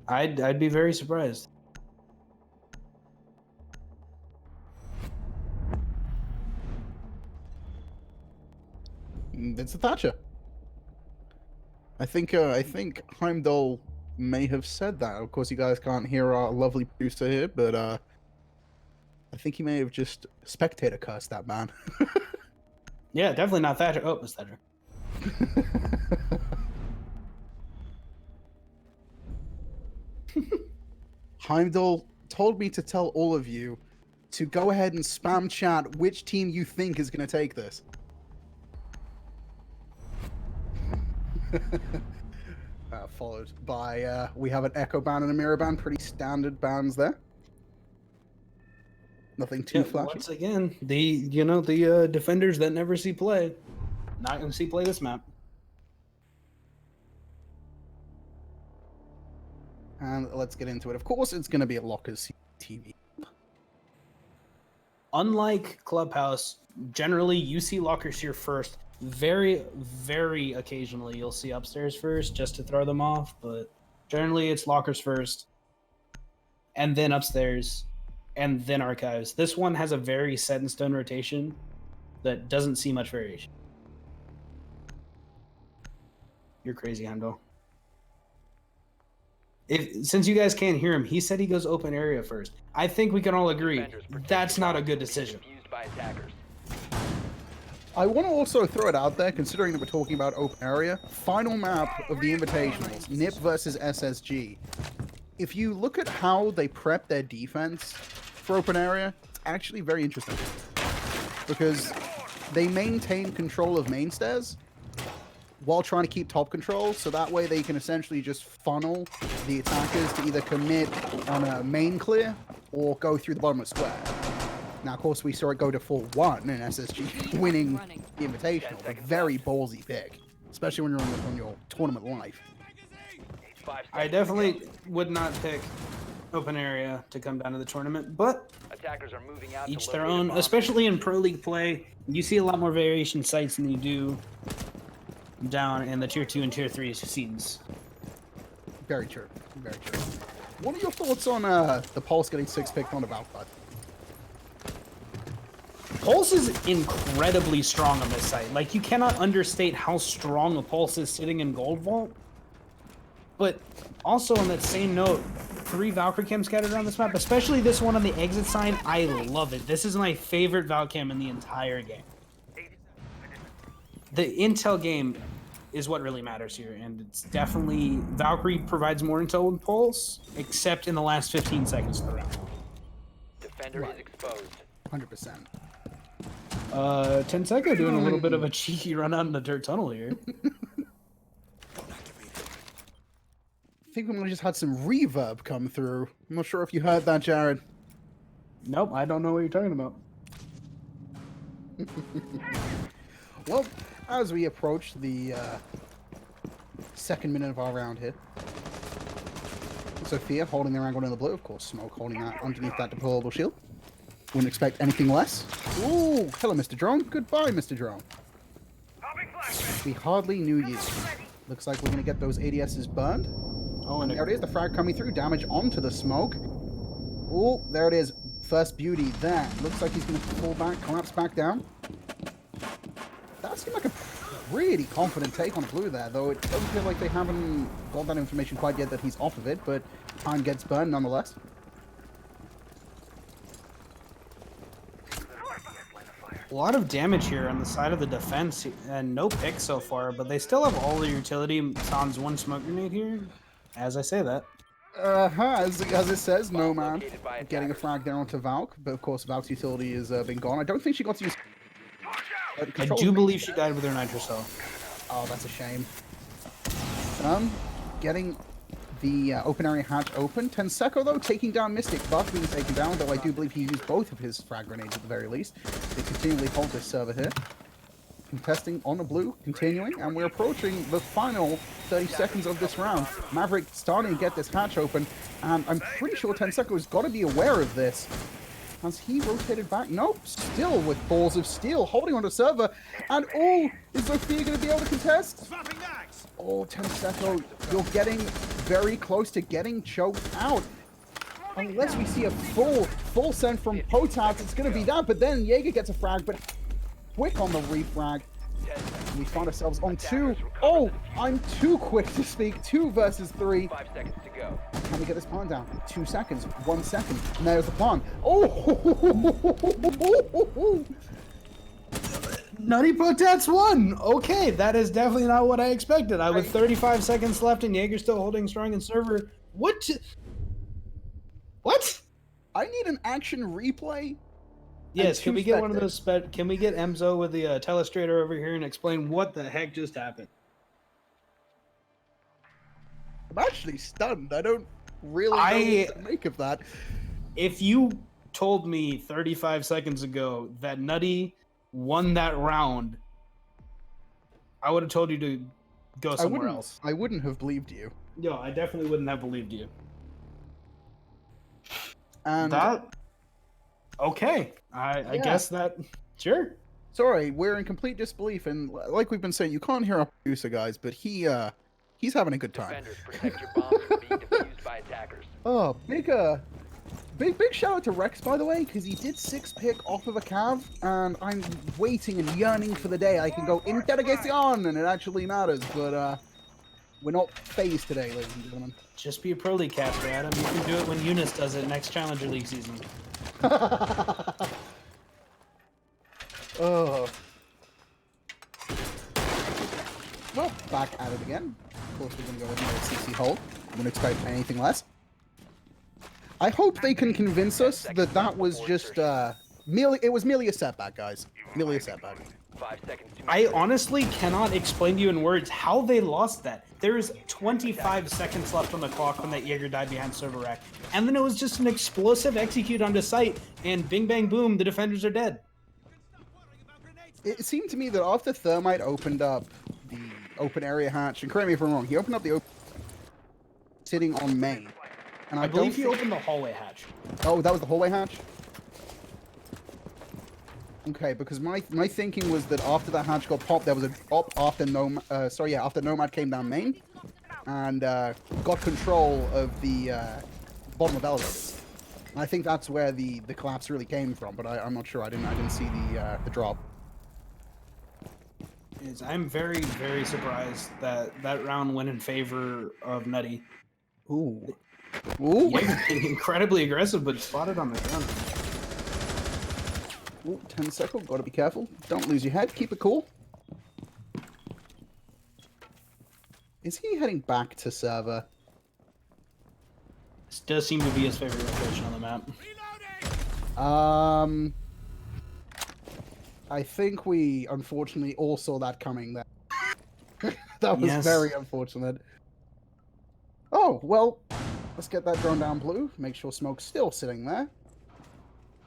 I'd be very surprised. It's a Thatcher. I think Heimdall may have said that. Of course, you guys can't hear our lovely producer here, but I think he may have just spectator cursed that man. Yeah, definitely not Thatcher. Oh, it's Thatcher. Heimdall told me to tell all of you to go ahead and spam chat which team you think is going to take this. Followed by we have an echo ban and a mirror ban, pretty standard bans there. Nothing too flashy. Once again, the defenders that never see play, not gonna see play this map. And let's get into it. Of course, it's going to be a Lockers TV. Unlike Clubhouse, generally you see lockers here first. Very, very occasionally you'll see upstairs first just to throw them off, but generally it's lockers first, and then upstairs, and then archives. This one has a very set in stone rotation that doesn't see much variation. You're crazy, Heimdall. Since you guys can't hear him, he said he goes open area first. I think we can all agree that's not a good decision. I want to also throw it out there, considering that we're talking about open area. Final map of the Invitationals, NIP versus SSG. If you look at how they prep their defense for open area, it's actually very interesting. Because they maintain control of main stairs while trying to keep top control, so that way they can essentially just funnel the attackers to either commit on a main clear or go through the bottom of square. Now, of course, we saw it go to full 1 in SSG, winning the Invitational. A very ballsy pick, especially when you're on your tournament life. I definitely would not pick open area to come down to the tournament, but Attackers are moving out each to their locate a own. bomb. Especially in Pro League play, you see a lot more variation sites than you do down in the tier 2 and tier 3 scenes. Very true. Very true. What are your thoughts on the Pulse getting 6 picked on the Valkyrie? Pulse is incredibly strong on this site. Like, you cannot understate how strong a Pulse is sitting in Gold Vault. But also on that same note, 3 Valkyrie cams scattered around this map, especially this one on the exit sign. I love it. This is my favorite Val cam in the entire game. The intel game is what really matters here, and it's definitely Valkyrie provides more intel with Pulse, except in the last 15 seconds of the round. Defender is exposed. 100%. Tenseco doing a little bit of a cheeky run out in the dirt tunnel here. I think we just had some reverb come through. I'm not sure if you heard that, Jared. Nope, I don't know what you're talking about. Well, as we approach the second minute of our round here, Sophia holding their angle in the blue, of course, Smoke holding that underneath that deployable shield. Wouldn't expect anything less. Ooh, hello, Mr. Drone. Goodbye, Mr. Drone. We hardly knew you. Looks like we're going to get those ADSs burned. Oh, and There it is, the frag coming through. Damage onto the smoke. Oh, there it is. First beauty there. Looks like he's going to fall back, collapse back down. really confident take on Blue there, though it doesn't feel like they haven't got that information quite yet that he's off of it, but time gets burned nonetheless. A lot of damage here on the side of the defense, and no picks so far, but they still have all the utility. Sans one smoke grenade here, as I say that. As it says, Nomad getting a frag down onto Valk, but of course Valk's utility has been gone. I don't think she got to use... I do believe she died with her nitro cell. Oh, that's a shame. Getting the open area hatch open. Tenseco, though, taking down Mystic. Buck being taken down, though I do believe he used both of his frag grenades at the very least. They continually hold this server here. Contesting on the blue, continuing, and we're approaching the final 30 seconds of this round. Maverick starting to get this hatch open, and I'm pretty sure Tenseco's got to be aware of this. Has he rotated back? Nope, still with balls of steel, holding on to server. And oh, is Zofia going to be able to contest? Oh, Tenseco, you're getting very close to getting choked out. Unless we see a full send from Potats, it's going to be that. But then Jaeger gets a frag, but quick on the refrag. And we find ourselves on 2. Oh, I'm too quick to speak. 2 versus 3. 5 seconds to go. Can we get this pawn down? 2 seconds. 1 second. And there's the pawn. Oh! Nutty Potats won! Okay, that is definitely not what I expected. With 35 seconds left and Jaeger still holding strong in server. What? What? I need an action replay. Yes, can we get one of those? Can we get Emzo with the telestrator over here and explain what the heck just happened? I'm actually stunned. I don't really know what to make of that. If you told me 35 seconds ago that Nutty won that round, I would have told you to go somewhere else. I wouldn't have believed you. No, I definitely wouldn't have believed you. And that... Okay, I guess that... Sure. Sorry, we're in complete disbelief, and like we've been saying, you can't hear our producer, guys, but he's having a good time. Defenders, protect your bombs from being defused by attackers. Oh, big shout out to Rex, by the way, because he did 6-pick off of a cav, and I'm waiting and yearning for the day I can go interrogation, and it actually matters, but we're not phased today, ladies and gentlemen. Just be a Pro League caster, Adam. You can do it when Eunice does it next Challenger League season. Oh. Well, back at it again. Of course, we're going to go with another CC hold. I wouldn't expect anything less. I hope they can convince us that that was just merely a setback, guys. Merely a setback. 5 seconds to I honestly cannot explain to you in words how they lost that. There's 25 seconds left on the clock when that Jaeger died behind server rack. And then it was just an explosive execute onto site, and bing bang boom, the defenders are dead. It seemed to me that after Thermite opened up the open area hatch, and correct me if I'm wrong, he opened up the open sitting on main. And I believe he opened the hallway hatch. Oh, that was the hallway hatch? Okay, because my thinking was that after that hatch got popped, there was a drop after after Nomad came down main and got control of the bottom of elevators. And I think that's where the collapse really came from, but I'm not sure. I didn't see the drop. I'm very, very surprised that that round went in favor of Nutty. Ooh. Ooh. Yeah, incredibly aggressive, but spotted on the ground. Ooh, 10 seconds. Gotta be careful. Don't lose your head. Keep it cool. Is he heading back to server? This does seem to be his favorite location on the map. I think we unfortunately all saw that coming there. That was Yes. very unfortunate. Oh, well, let's get that drone down blue. Make sure Smoke's still sitting there.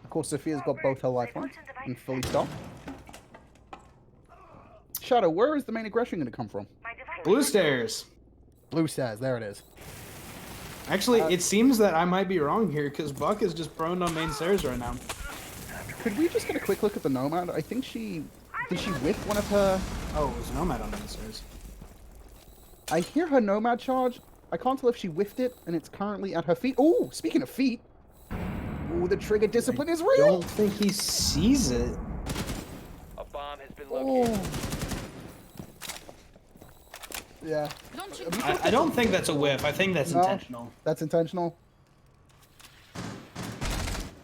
Of course, Sophia's got both her lifelines and fully stocked. Shadow, where is the main aggression going to come from? Blue stairs. Blue stairs, there it is. Actually, it seems that I might be wrong here, because Buck is just prone on main stairs right now. Could we just get a quick look at the Nomad? I think did she whiff one of her... Oh, it was Nomad on main stairs. I hear her Nomad charge. I can't tell if she whiffed it, and it's currently at her feet. Oh, speaking of feet. Ooh, the trigger discipline is I real. don't think he sees it. A bomb has been located. Yeah. I don't think that's a whiff. I think that's No. intentional. That's intentional.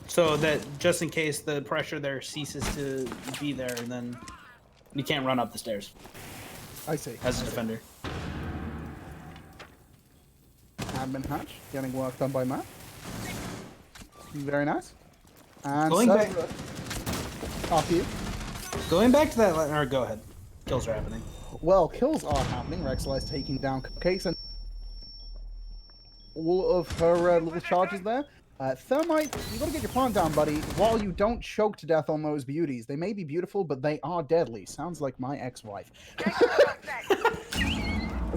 So that just in case the pressure there ceases to be there, then you can't run up the stairs I see. as a defender. Admin hatch, getting work done by Matt. Very nice. And Going back- after you. Going back to that, or go ahead. Kills are happening. Well, kills are happening. Rexalize taking down Cupcakes and all of her little charges there. Thermite, you gotta get your plant down, buddy, while you don't choke to death on those beauties. They may be beautiful, but they are deadly. Sounds like my ex-wife.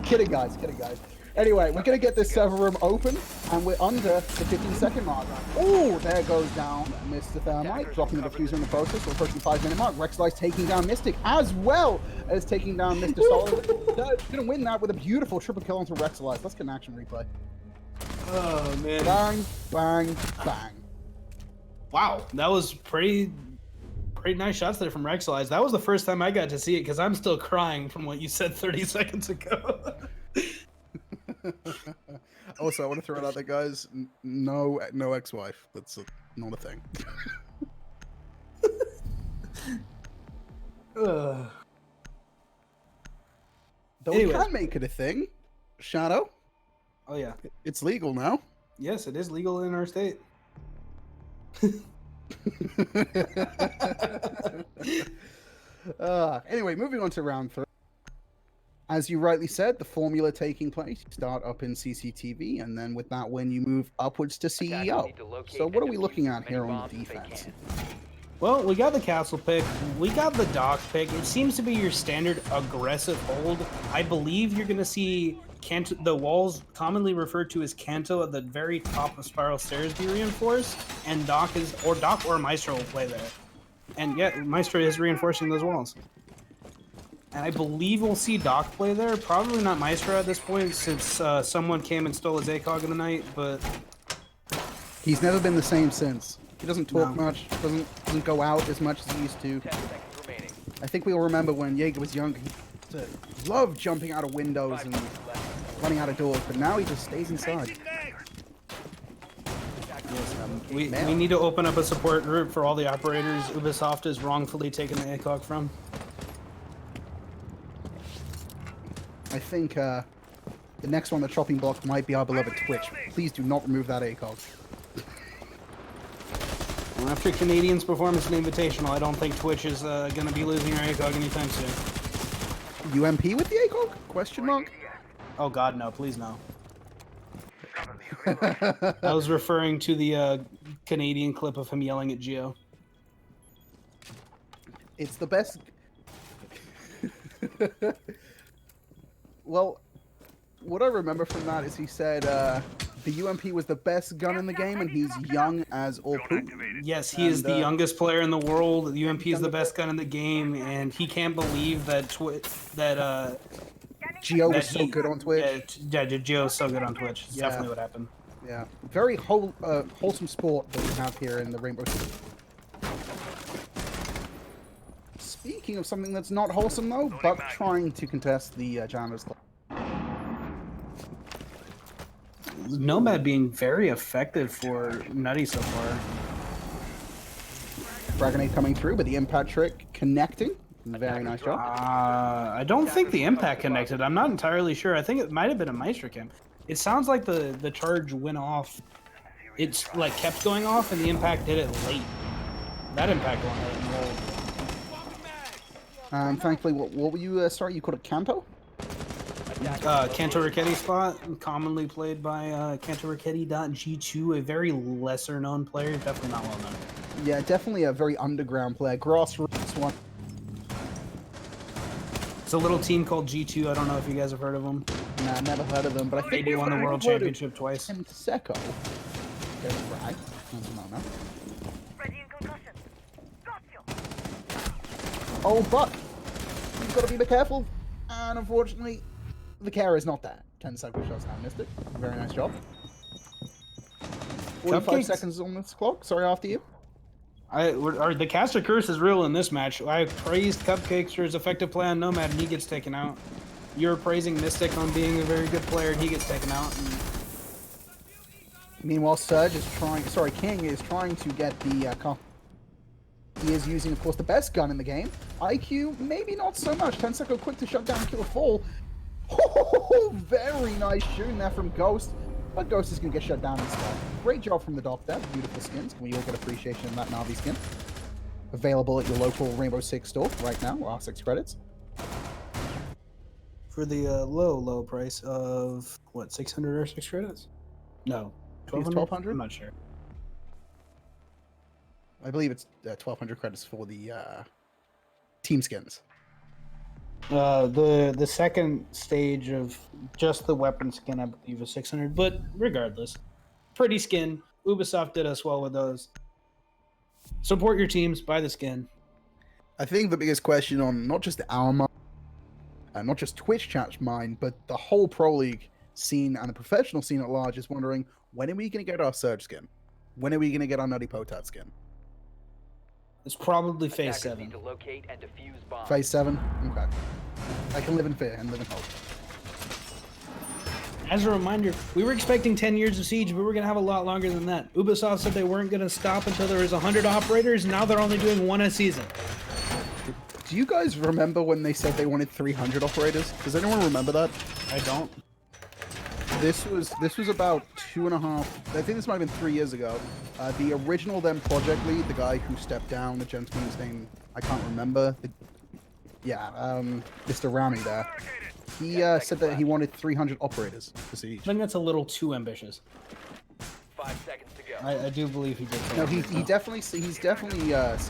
Kidding, guys. Kidding, guys. Anyway, we're going to get this server room open, and we're under the 15-second mark. Oh, there goes down Mr. Thermite, dropping the diffuser in the process. We're approaching the 5-minute mark. Rexalize taking down Mystic, as well as taking down Mr. Solid. Going to win that with a beautiful triple kill onto Rexalize. Let's get an action replay. Oh, man. Bang, bang, bang. Wow, that was pretty nice shots there from Rexalize. That was the first time I got to see it, because I'm still crying from what you said 30 seconds ago. Also, I want to throw it out there, guys. No ex-wife. That's not a thing. Though Anyway. we can make it a thing. Shadow, Oh, yeah. it's legal now. Yes, it is legal in our state. Anyway, moving on to round 3. As you rightly said, the formula taking place. You start up in CCTV, and then with that win, you move upwards to CEO. So what are we looking at here on the defense? Well, we got the castle pick. We got the dock pick. It seems to be your standard aggressive hold. I believe you're going to see the walls commonly referred to as Kanto at the very top of Spiral Stairs be reinforced, and Doc or Maestro will play there. And yeah, Maestro is reinforcing those walls. And I believe we'll see Doc play there. Probably not Maestro at this point, since someone came and stole his ACOG in the night, but... He's never been the same since. He doesn't talk much, doesn't go out as much as he used to. 10 seconds remaining. I think we all remember when Jaeger was younger, he used to love jumping out of windows 5 and minutes left. running out of doors, but now he just stays inside. We need to open up a support group for all the operators Ubisoft is wrongfully taking the ACOG from. I think the next one, the chopping block, might be our beloved Twitch. Please do not remove that ACOG. Well, after Canadians' performance in the Invitational, I don't think Twitch is going to be losing their ACOG anytime soon. UMP with the ACOG? Question mark? Oh god, no, please no. I was referring to the Canadian clip of him yelling at Geo. It's the best... Well, what I remember from that is he said the UMP was the best gun in the game, and he's young as all poop. Yes, he is the youngest player in the world. The UMP is the best gun in the game, and he can't believe that Geo was so good on Twitch. Yeah, Geo is so good on Twitch. It's definitely what happened. Yeah, very wholesome sport that we have here in the Rainbow Six. Speaking of something that's not wholesome, though, Buck trying to contest the Janitors Club. Nomad being very effective for Nutty so far. Dragonade coming through, but the impact trick connecting. Very nice job. I don't think the impact connected. I'm not entirely sure. I think it might have been a Maestro cam. It sounds like the charge went off. It's like kept going off, and the impact did it late. That impact went late and rolled. Thankfully, what were you, sorry, you called it Kanto? Kanto Ricchetti spot, commonly played by Kanto Ricchetti.G2, a very lesser known player, definitely not well known. Yeah, definitely a very underground player, grassroots one. It's a little team called G2, I don't know if you guys have heard of them. Nah, never heard of them, but I think They won the World Championship twice. Secco. There's Frag. No. Oh, but you've got to be careful. And unfortunately, the care is not that. 10 second shots now, missed it. Very nice job. 45 Cupcakes. seconds on this clock. Sorry, after you. The caster curse is real in this match. I praised Cupcakes for his effective play on Nomad, and he gets taken out. You're praising Mystic on being a very good player, and he gets taken out. And Meanwhile, Surge is trying. Sorry, King is trying to get the car. He is using, of course, the best gun in the game. IQ, maybe not so much. Tenseko quick to shut down, kill a fall. Oh, very nice shooting there from Ghost. But Ghost is going to get shut down instead. Great job from the doc there. Beautiful skins. We all get appreciation in that Navi skin. Available at your local Rainbow Six store right now. R6 credits. for the low price of what, 600 or 6 credits? No, 1200. I'm not sure. I believe it's 1200 credits for the team skins. The second stage of just the weapon skin, I believe, is 600. But regardless, pretty skin. Ubisoft did us well with those. Support your teams, buy the skin. I think the biggest question on not just our mind, not just Twitch chat's mind, but the whole Pro League scene and the professional scene at large is wondering, when are we going to get our Surge skin? When are we going to get our Nutty Potat skin? It's probably Phase Attackers 7. need to locate and defuse bombs. Phase 7? Okay. I can live in fear and live in hope. As a reminder, we were expecting 10 years of Siege, but we're going to have a lot longer than that. Ubisoft said they weren't going to stop until there was 100 operators, and now they're only doing one a season. Do you guys remember when they said they wanted 300 operators? Does anyone remember that? I don't. This was about 2.5. I think this might have been 3 years ago. The original then project lead, the guy who stepped down, the gentleman's name I can't remember. Mr. Rami there. He said that he wanted 300 operators for Siege. I think that's a little too ambitious. 5 seconds to go. I do believe he did. No, he's definitely said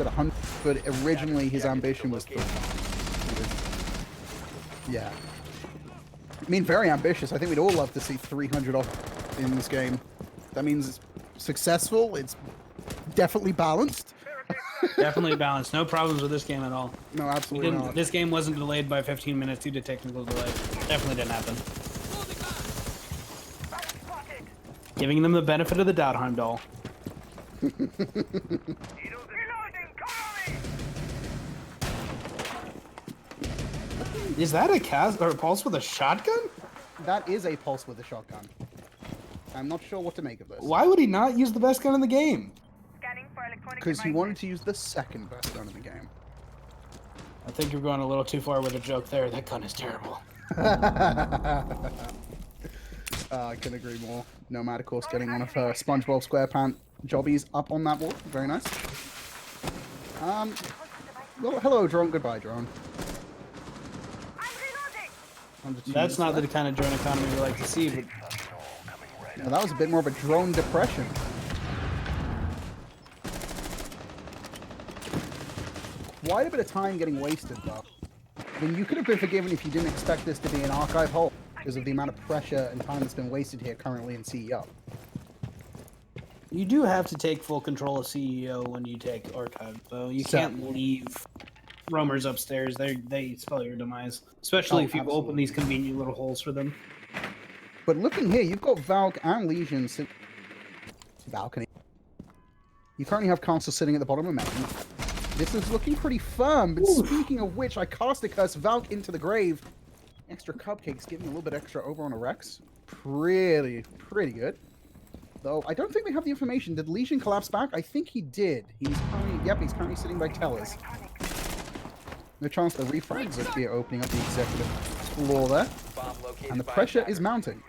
100, but originally his ambition was 300. Yeah. I mean, very ambitious. I think we'd all love to see 300 off in this game. That means it's successful. It's definitely balanced. Definitely balanced. No problems with this game at all. No, absolutely not. This game wasn't delayed by 15 minutes due to technical delay. Definitely didn't happen. Giving them the benefit of the doubt, Heimdall. Is that a Kaz or a Pulse with a shotgun? That is a Pulse with a shotgun. I'm not sure what to make of this. Why would he not use the best gun in the game? Because he wanted to use the second best gun in the game. I think you're going a little too far with a joke there. That gun is terrible. I can agree more. Nomad, of course, getting one of her SpongeBob SquarePants jobbies up on that wall. Very nice. Well, hello, drone. Goodbye, drone. That's not the kind of drone economy we like to see, but No, that was a bit more of a drone depression. Quite a bit of time getting wasted, though. I mean, you could have been forgiven if you didn't expect this to be an archive hole because of the amount of pressure and time that's been wasted here currently in CEO. you do have to take full control of CEO when you take archive, though. You can't leave roamers upstairs. They spell your demise, especially if you open these convenient little holes for them. But looking here, you've got Valk and Legion sitting... Balcony. You currently have Castle sitting at the bottom of Mountain. This is looking pretty firm, but speaking of which, I cast a curse Valk into the grave. Extra cupcakes, giving a little bit extra over on a Rex. Pretty good. Though, I don't think we have the information. Did Legion collapse back? I think he did. He's currently sitting by Tellers. No chance the refrags are here opening up the executive floor there. And the pressure is mounting.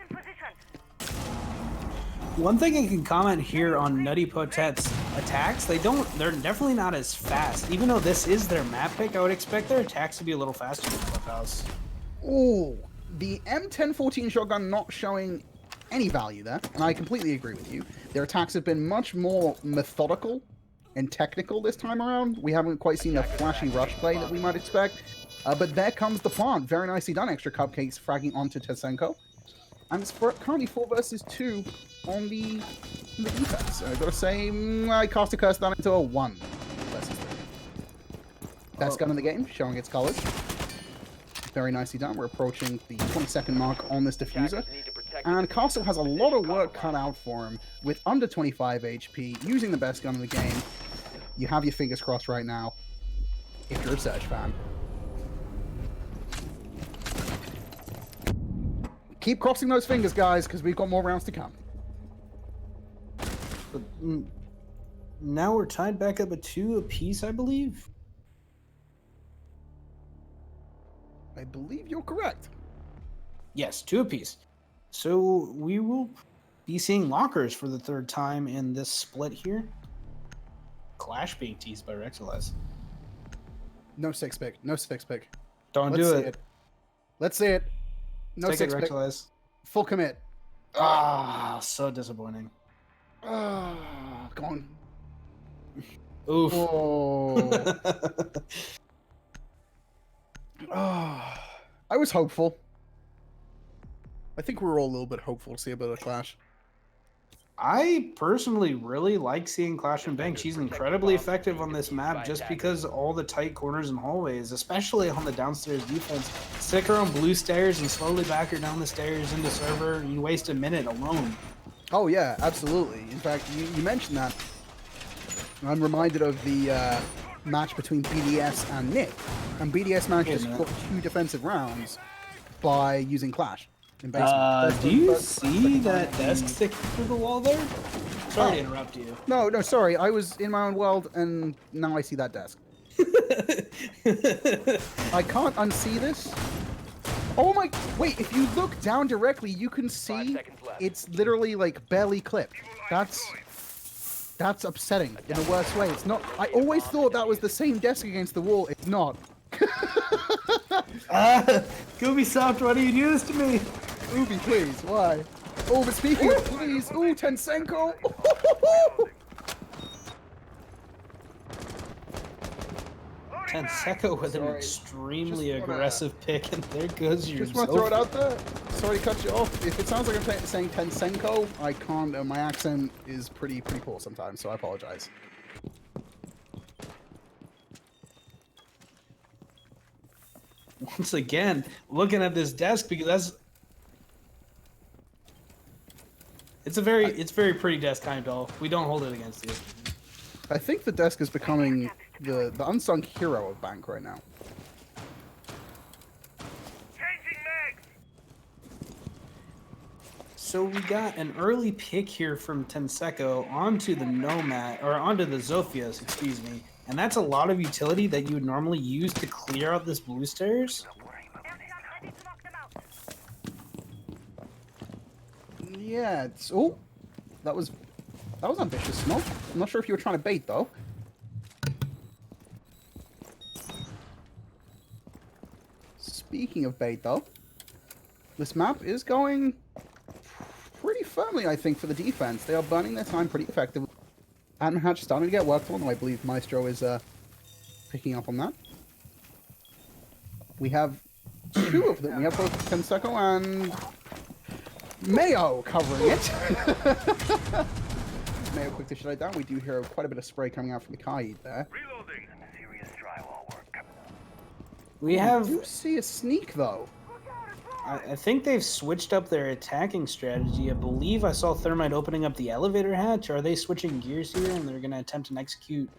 One thing I can comment here on Nutty Potats attacks, they're definitely not as fast. Even though this is their map pick, I would expect their attacks to be a little faster than Clubhouse. Ooh, the M1014 shotgun not showing any value there, and I completely agree with you. Their attacks have been much more methodical and technical this time around. We haven't quite seen the flashy rush play that we might expect. But there comes the plant. Very nicely done. Extra cupcakes fragging onto Tsenko. And it's currently 4 versus 2 on the defense. I've got to say, I cast a curse down into a 1 versus 3. Best gun in the game, showing its colors. Very nicely done. We're approaching the 20-second mark on this diffuser. And Castle has a lot of work cut out for him with under 25 HP, using the best gun in the game. You have your fingers crossed right now, if you're a Surge fan. Keep crossing those fingers, guys, because we've got more rounds to come. But now we're tied back up at 2 apiece, I believe. I believe you're correct. Yes, 2 apiece. So we will be seeing lockers for the 3rd time in this split here. Clash being teased by Rexalize. No 6-pick. No 6-pick. Don't Let's do see it. it. Let's see it. No Take it, 6-pick. Rexalize. Full commit. Ah, so disappointing. Ah, go on. Oof. Oh. Ah. I was hopeful. I think we were all a little bit hopeful to see a bit of a clash. I personally really like seeing Clash and Bang. She's incredibly effective on this map just because all the tight corners and hallways, especially on the downstairs defense. Stick her on blue stairs and slowly back her down the stairs into server. You waste a minute alone. Oh, yeah, absolutely. In fact, you mentioned that. I'm reminded of the match between BDS and Nick. And BDS managed to score 2 defensive rounds by using Clash. In basement. Do you see that desk sticking through the wall there? Sorry to interrupt you. No, sorry. I was in my own world, and now I see that desk. I can't unsee this. Oh my... Wait, if you look down directly, you can see it's literally, like, barely clipped. That's upsetting in the worst way. It's not... I always thought that was the same desk against the wall. It's not. Ubisoft, why do you do this to me? Ubi, please. Why? Oh, but speaking of please... Ooh, Tensenko! Tenseco with an extremely aggressive pick, and there goes your... Just want to throw it out there. Sorry to cut you off. If it sounds like I'm saying Tensenko, I can't... my accent is pretty poor sometimes, so I apologize. Once again, looking at this desk, because that's... It's very pretty desk, Heimdall. We don't hold it against you. I think the desk is becoming the unsung hero of Bank right now. So we got an early pick here from Tenseco onto the Nomad, or onto the Zophias, excuse me. And that's a lot of utility that you would normally use to clear out this blue stairs. Yeah, it's... Oh! That was ambitious, Smoke. I'm not sure if you were trying to bait, though. Speaking of bait, though, this map is going pretty firmly, I think, for the defense. They are burning their time pretty effectively. Admin Hatch starting to get worked on, I believe Maestro is picking up on that. We have 2 of them. We have both Tenseco and Mayo covering it. Mayo quick to shut it down. We do hear quite a bit of spray coming out from the Kaid there. Reloading. Serious drywall work. We have... I do see a sneak, though. I think they've switched up their attacking strategy. I believe I saw Thermite opening up the elevator hatch. Are they switching gears here and they're going to attempt and execute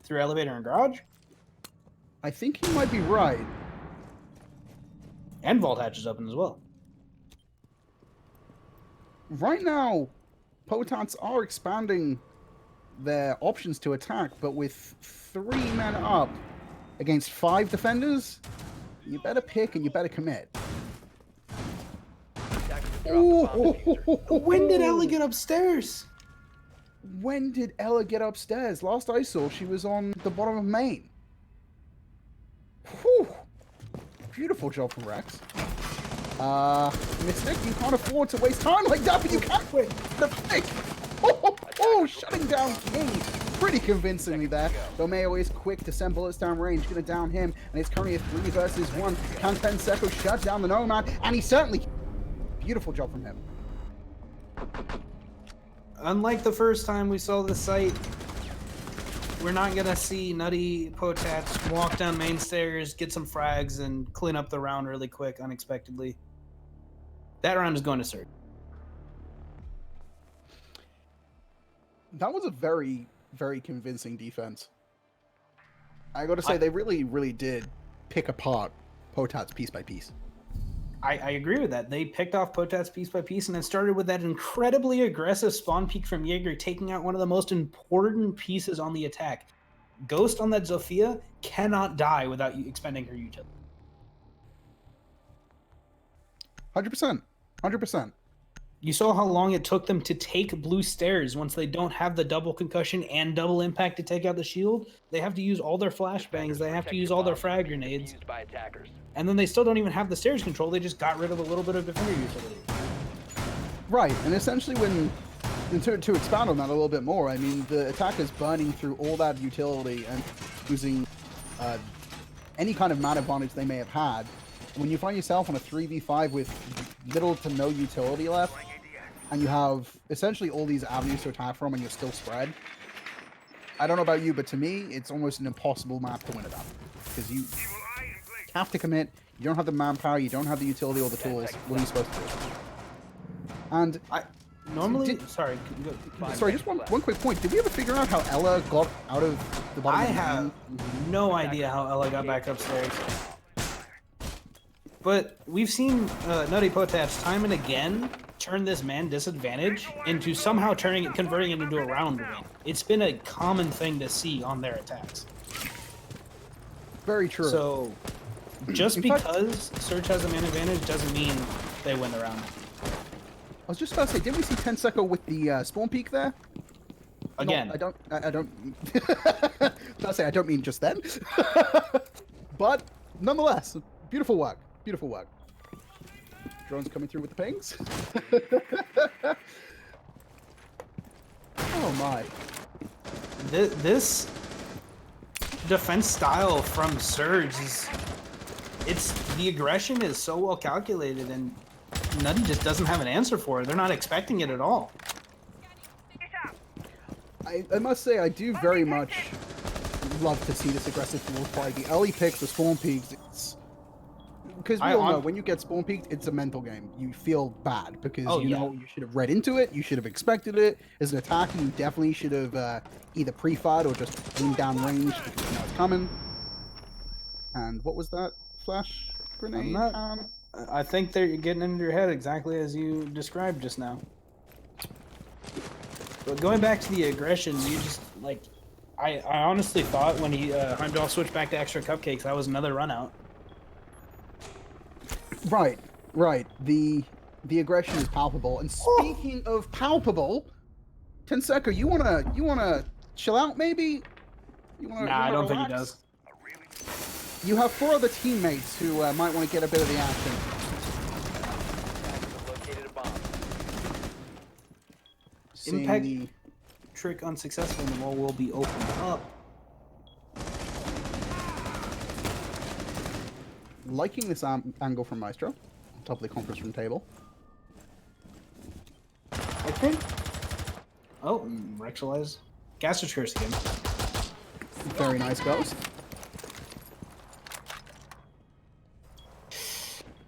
through elevator and garage? I think you might be right. And vault hatch is open as well. Right now, Potats are expanding their options to attack, but with 3 men up against 5 defenders, you better pick and you better commit. Oh, when did Ella get upstairs? When did Ella get upstairs? Last I saw, she was on the bottom of main. Whew. Beautiful job from Rex. Mystic, you can't afford to waste time like that, but you can't win the pick. Shutting down King pretty convincingly there. Romeo is quick to send bullets down range, gonna down him, and it's currently a 3 versus 1. Can Tenseco shut down the Nomad, and he certainly... Beautiful job from him. Unlike the first time we saw the site, we're not gonna see Nutty Potats walk down main stairs, get some frags, and clean up the round really quick, unexpectedly. That round is going to Surge. That was a very, very convincing defense. I gotta say, they really, really did pick apart Potats piece by piece. I agree with that. They picked off Potats piece by piece, and it started with that incredibly aggressive spawn peek from Jaeger, taking out one of the most important pieces on the attack. Ghost on that Zofia cannot die without you expending her utility. 100%. 100%. You saw how long it took them to take blue stairs once they don't have the double concussion and double impact to take out the shield. They have to use all their flashbangs, they have to use all their frag grenades, By attackers. and then they still don't even have the stairs control. They just got rid of a little bit of defender utility. Right, and essentially and to expound on that a little bit more, I mean, the attackers burning through all that utility and losing any kind of man advantage they may have had. When you find yourself on a 3v5 with little to no utility left, and you have essentially all these avenues to attack from, and you're still spread, I don't know about you, but to me, it's almost an impossible map to win it up. Because you have to commit, you don't have the manpower, you don't have the utility or the tools. What are you supposed to do? And Normally, sorry, just one quick point. Did we ever figure out how Ella got out of the bottom I of the have lane? no idea how Ella got back upstairs. But we've seen Nutty Potats time and again turn this man disadvantage into somehow converting it into a round win. It's been a common thing to see on their attacks. Very true. So, just because Surge has a man advantage doesn't mean they win the round. I was just about to say, didn't we see Tenseko with the spawn peak there? Again. No, I don't. I say I don't mean just then. But nonetheless, beautiful work. Beautiful work. Drones coming through with the pings. Oh my. This defense style from Surge the aggression is so well calculated, and Nutty just doesn't have an answer for it. They're not expecting it at all. I must say, I do very much love to see this aggressive forward play. The early picks, the spawn peaks, because we all know when you get spawn peaked, it's a mental game. You feel bad because you know you should have read into it, you should have expected it. As an attacker, you definitely should have either pre-fired or just aimed down range because you know it's coming. And what was that? Flash grenade? I think they're getting into your head exactly as you described just now. But going back to the aggression, you just, like, I honestly thought when Heimdall switched back to extra cupcakes, that was another run out. Right. The aggression is palpable. And speaking of palpable, Tenseko, you wanna chill out maybe? Nah, I don't think he does. You have 4 other teammates who might want to get a bit of the action. Impact trick unsuccessful, and the wall will be opened up. Liking this angle from Maestro, on top of the conference room table. I think. Oh, Rexalize. Gaster's Curse again. Very nice Ghost.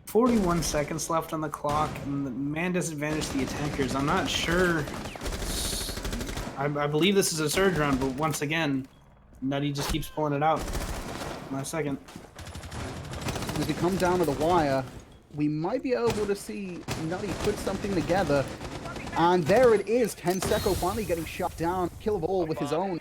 41 seconds left on the clock, and the man disadvantaged the attackers. I'm not sure. I believe this is a Surge round, but once again, Nutty just keeps pulling it out. Last second. As we come down to the wire, we might be able to see Nutty put something together. And there it is, Tenseko finally getting shut down. Kill of all with his own.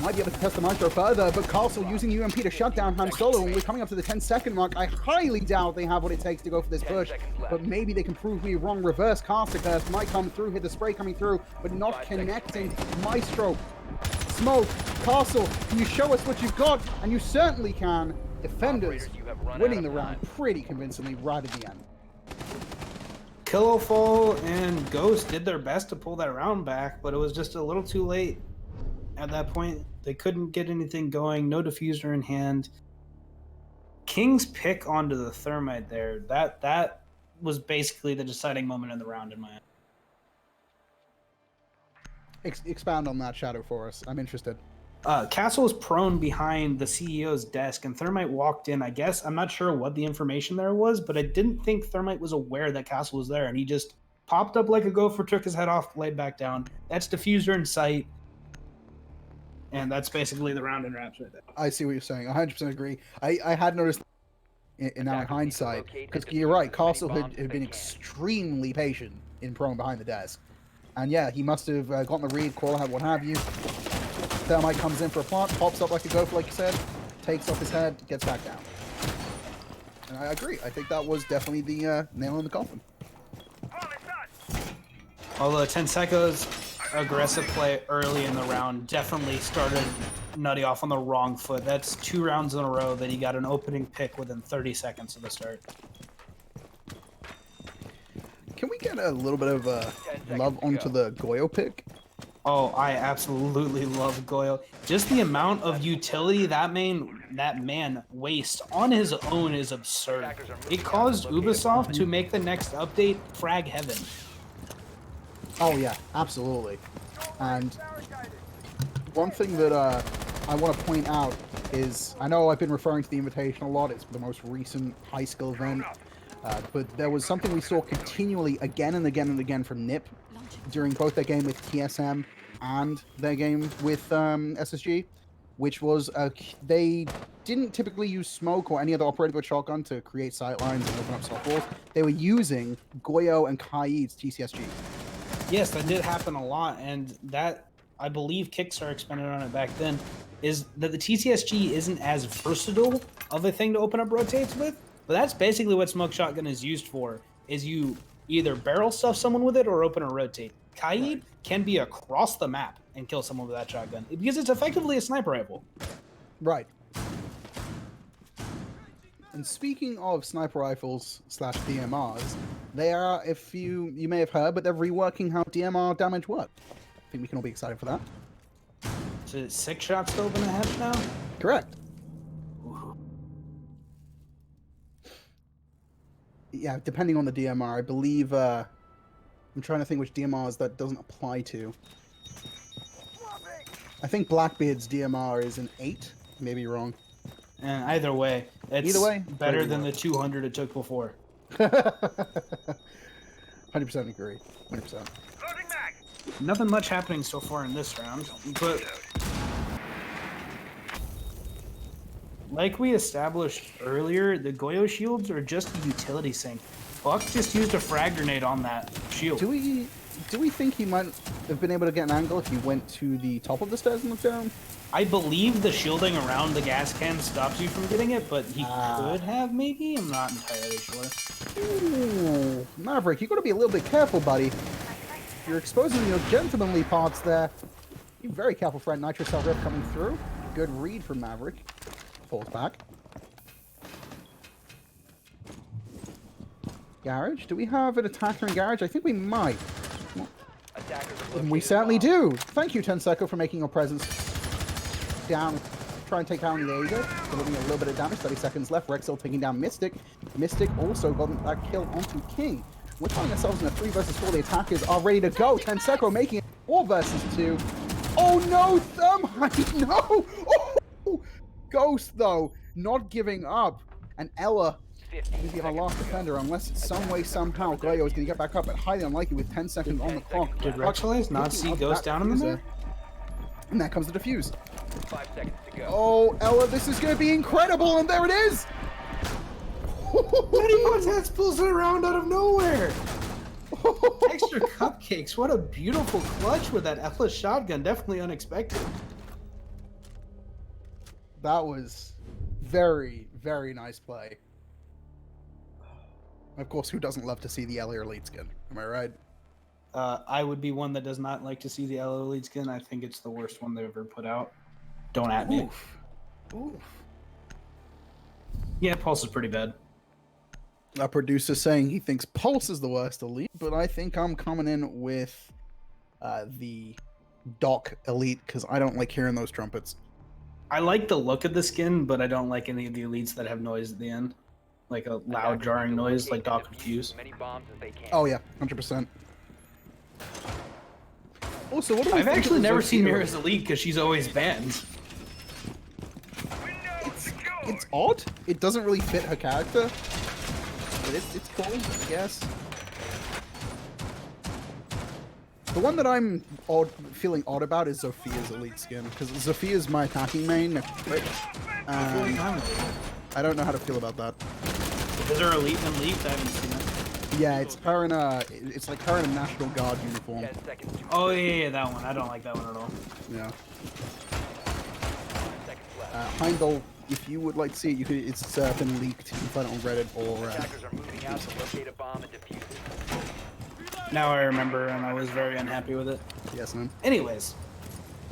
Might be able to test the Maestro further, but Castle using UMP to shut down Han Solo, and we're coming up to the 10-second mark. I highly doubt they have what it takes to go for this push, but maybe they can prove me wrong. Reverse Caster Curse might come through, hit the spray coming through, but not connecting. Maestro, Smoke, Castle, can you show us what you've got? And you certainly can. Defenders winning the round pretty convincingly right at the end. Killowfall and Ghost did their best to pull that round back, but it was just a little too late. At that point, they couldn't get anything going, no diffuser in hand. King's pick onto the Thermite there, that was basically the deciding moment in the round in my eyes. Expound on that, Shadow, for us. I'm interested. Castle was prone behind the CEO's desk, and Thermite walked in, I guess. I'm not sure what the information there was, but I didn't think Thermite was aware that Castle was there, and he just popped up like a gopher, took his head off, laid back down. That's diffuser in sight. And that's basically the round in wraps right there. I see what you're saying. 100% agree. I had noticed in our hindsight, because you're right, Castle had been extremely patient in prone behind the desk. And yeah, he must have gotten the read, call out, what have you. Thermite comes in for a plant, pops up like a gopher, like you said, takes off his head, gets back down. And I agree. I think that was definitely the nail in the coffin. Although Tenseko's aggressive play early in the round definitely started Nutty off on the wrong foot. That's 2 rounds in a row that he got an opening pick within 30 seconds of the start. Can we get a little bit of love onto the Goyo pick? Oh, I absolutely love Goyo. Just the amount of utility that man wastes on his own is absurd. It caused Ubisoft to make the next update frag heaven. Oh yeah, absolutely. And one thing that I want to point out is, I know I've been referring to the Invitation a lot, it's the most recent high skill event, but there was something we saw continually again and again and again from NIP during both their game with TSM and their game with SSG, which was they didn't typically use smoke or any other operated with shotgun to create sightlines and open up softballs. They were using Goyo and Kai's TCSG. Yes, that did happen a lot, and that, I believe Kickstarter expanded on it back then, is that the TCSG isn't as versatile of a thing to open up rotates with, but that's basically what Smoke Shotgun is used for, is you either barrel stuff someone with it or open a rotate. Kaid can be across the map and kill someone with that shotgun, because it's effectively a sniper rifle. Right. And speaking of sniper rifles / DMRs, they are, if you may have heard, but they're reworking how DMR damage works. I think we can all be excited for that. So it's 6 shots to open a hatch now? Correct. Yeah, depending on the DMR, I believe, I'm trying to think which DMRs that doesn't apply to. I think Blackbeard's DMR is an 8, maybe wrong. And either way, it's better than the 200 it took before. 100% agree. 100%. Nothing much happening so far in this round, but like we established earlier, the Goyo shields are just a utility sink. Buck just used a frag grenade on that shield. Do we think he might have been able to get an angle if he went to the top of the stairs and looked down? I believe the shielding around the gas can stops you from getting it, but he could have, maybe? I'm not entirely sure. Ooh, Maverick, you got to be a little bit careful, buddy. You're exposing your gentlemanly parts there. Be very careful, friend. Nitro Cell Rip coming through. Good read from Maverick. Falls back. Garage? Do we have an attacker in Garage? I think we might. And we certainly do. Thank you, Tenseko, for making your presence down. Try and take down the Aegis. Delivering a little bit of damage. 30 seconds left. Rexel taking down Mystic. Mystic also got that kill onto King. We're finding ourselves in a 3 versus 4. The attackers are ready to go. Tenseko making it 4 versus 2. Oh no, Thermite! No! Oh! Ghost, though, not giving up. And Ella will be our last defender, unless some way, somehow, Goyo is going to get back up, but highly unlikely with 10 seconds on the clock. Did Rexel not see Ghost down in the map? And there comes the defuse. 5 seconds to go. Oh, Ella, this is going to be incredible, and there it is! Nutty Potats pulls it around out of nowhere! Extra cupcakes, what a beautiful clutch with that Ella shotgun, definitely unexpected. That was very, very nice play. Of course, who doesn't love to see the Ella elite skin? Am I right? I would be one that does not like to see the Ella elite skin. I think it's the worst one they've ever put out. Don't at me. Oof. Oof. Yeah, Pulse is pretty bad. Our producer saying he thinks Pulse is the worst elite, but I think I'm coming in with the Doc elite because I don't like hearing those trumpets. I like the look of the skin, but I don't like any of the elites that have noise at the end. Like a loud, jarring noise, like Doc and Fuse. Oh yeah, 100%. Also, what do we I've think actually of never seen Zofia? Mira's elite because she's always banned. It's odd. It doesn't really fit her character, but it's cool, I guess. The one that I'm feeling odd about is Zofia's elite skin, because Zofia's my attacking main. I don't know how to feel about that. Is there elite and leaked? I haven't seen it. Yeah, it's her in a, it's like her in a National Guard uniform. 10 seconds to Oh yeah, that one. I don't like that one at all. Yeah. 5 seconds left. Heimdall, if you would like to see it, you could. It's been leaked. You can find it on Reddit or. Attackers are moving out to locate a bomb and defuse it. Now I remember, and I was very unhappy with it. Yes, man. Anyways,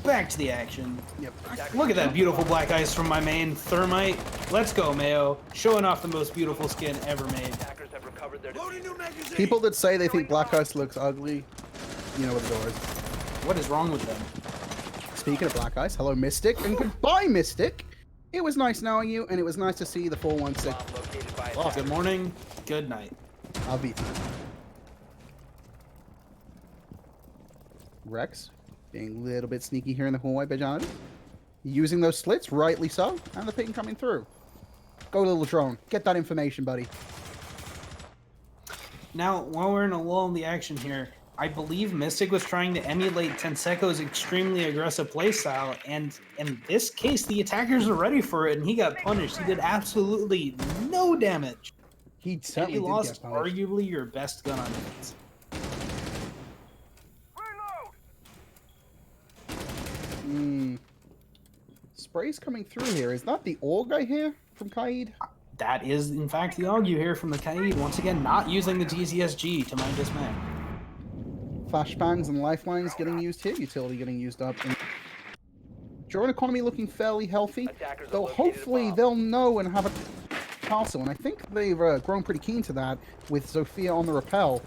back to the action. Yep. Look at that beautiful black ice from my main Thermite. Let's go, Mayo. Showing off the most beautiful skin ever made. Attackers have recovered their defuse. People that say they think Black Ice looks ugly, you know what the door is. What is wrong with them? Speaking of Black Ice, hello Mystic, and goodbye Mystic. It was nice knowing you, and it was nice to see the 416. Bomb located by Well, good attackers. morning, good night. I'll beat you. Rex, being a little bit sneaky here in the hallway, Bejana. Using those slits, rightly so, and the ping coming through. Go, little drone. Get that information, buddy. Now, while we're in a lull in the action here, I believe Mystic was trying to emulate Tenseko's extremely aggressive playstyle, and in this case, the attackers were ready for it, and he got punished. He did absolutely no damage. He And certainly he did lost get punished. arguably your best gun on defense. Spray's coming through here. Is that the Org I hear from Kaid? That is, in fact, the argue here from the Kaid. Once again, not using the TCSG, to my dismay. Flashbangs and lifelines getting used here. Utility getting used up. Drone economy looking fairly healthy. Attackers have Though located a hopefully bomb. they'll know and have a castle. And I think they've grown pretty keen to that with Zofia on the rappel.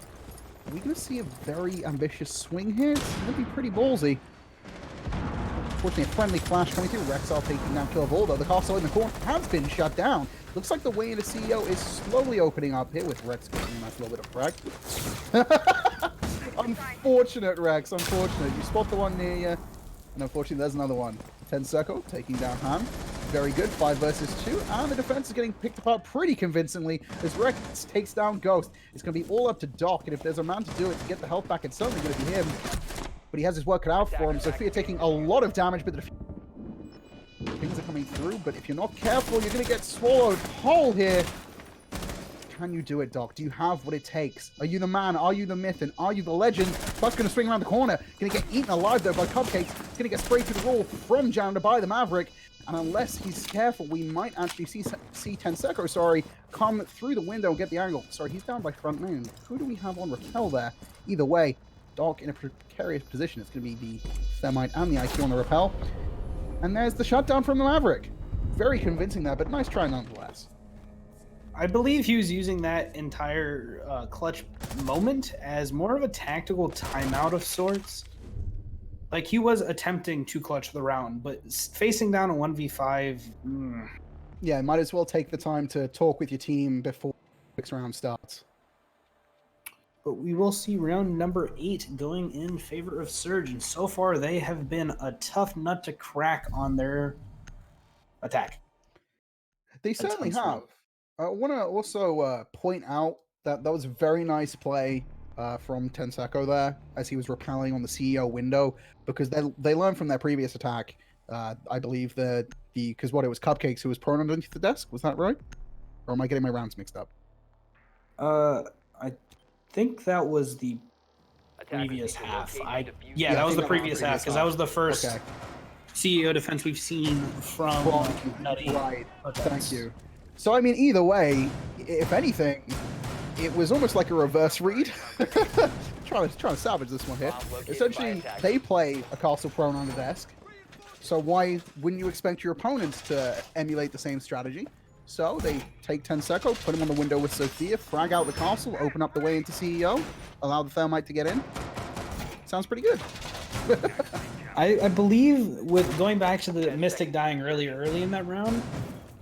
Are we going to see a very ambitious swing here? It's going to be pretty ballsy. Unfortunately, a friendly flash coming through. Rexall taking down Kill of All, though the castle in the corner has been shut down. Looks like the way into CEO is slowly opening up here with Rex getting a nice little bit of frag. Unfortunate, Rex. Unfortunate. You spot the one near you, and unfortunately, there's another one. Tenseco taking down Han. Very good. 5 versus 2, and the defense is getting picked apart pretty convincingly as Rex takes down Ghost. It's going to be all up to Doc, and if there's a man to do it to get the health back, it's certainly going to be him. But he has his work cut out for him. Sophia taking a lot of damage, but the things are coming through. But if you're not careful, you're going to get swallowed whole here. Can you do it, Doc? Do you have what it takes? Are you the man? Are you the myth? And are you the legend? Buck's going to swing around the corner. Going to get eaten alive, though, by Cupcakes. He's going to get sprayed through the wall from Janitor by the Maverick. And unless he's careful, we might actually see Tenseco, come through the window and get the angle. Sorry, he's down by front main. Who do we have on rappel there? Either way, Doc in a precarious position. It's going to be the Thermite and the IQ on the rappel. And there's the shutdown from the Maverick. Very convincing there, but nice try nonetheless. I believe he was using that entire clutch moment as more of a tactical timeout of sorts. Like, he was attempting to clutch the round, but facing down a 1v5... Yeah, might as well take the time to talk with your team before the next round starts. But we will see round number 8 going in favor of Surge, and so far they have been a tough nut to crack on their attack. They certainly have. I want to also point out that that was a very nice play from Tenseco there, as he was rappelling on the CEO window, because they learned from their previous attack. I believe that because what it was Cupcakes who was prone underneath the desk, was that right? Or am I getting my rounds mixed up? I think that was the Attackers previous need to half. locate and defuse Yeah, I that was think the that was the previous half, previous because that was the first Okay. CEO defense we've seen from Nutty. Right. Potats. Thank you. So I mean, either way, if anything, it was almost like a reverse read. trying to salvage this one here. Bomb located by Essentially, attackers. they play a castle prone on the desk. So why wouldn't you expect your opponents to emulate the same strategy? So they take Tenseco, put him on the window with Sophia, frag out the castle, open up the way into CEO, allow the Thermite to get in. Sounds pretty good. I believe, with going back to the Mystic dying early in that round,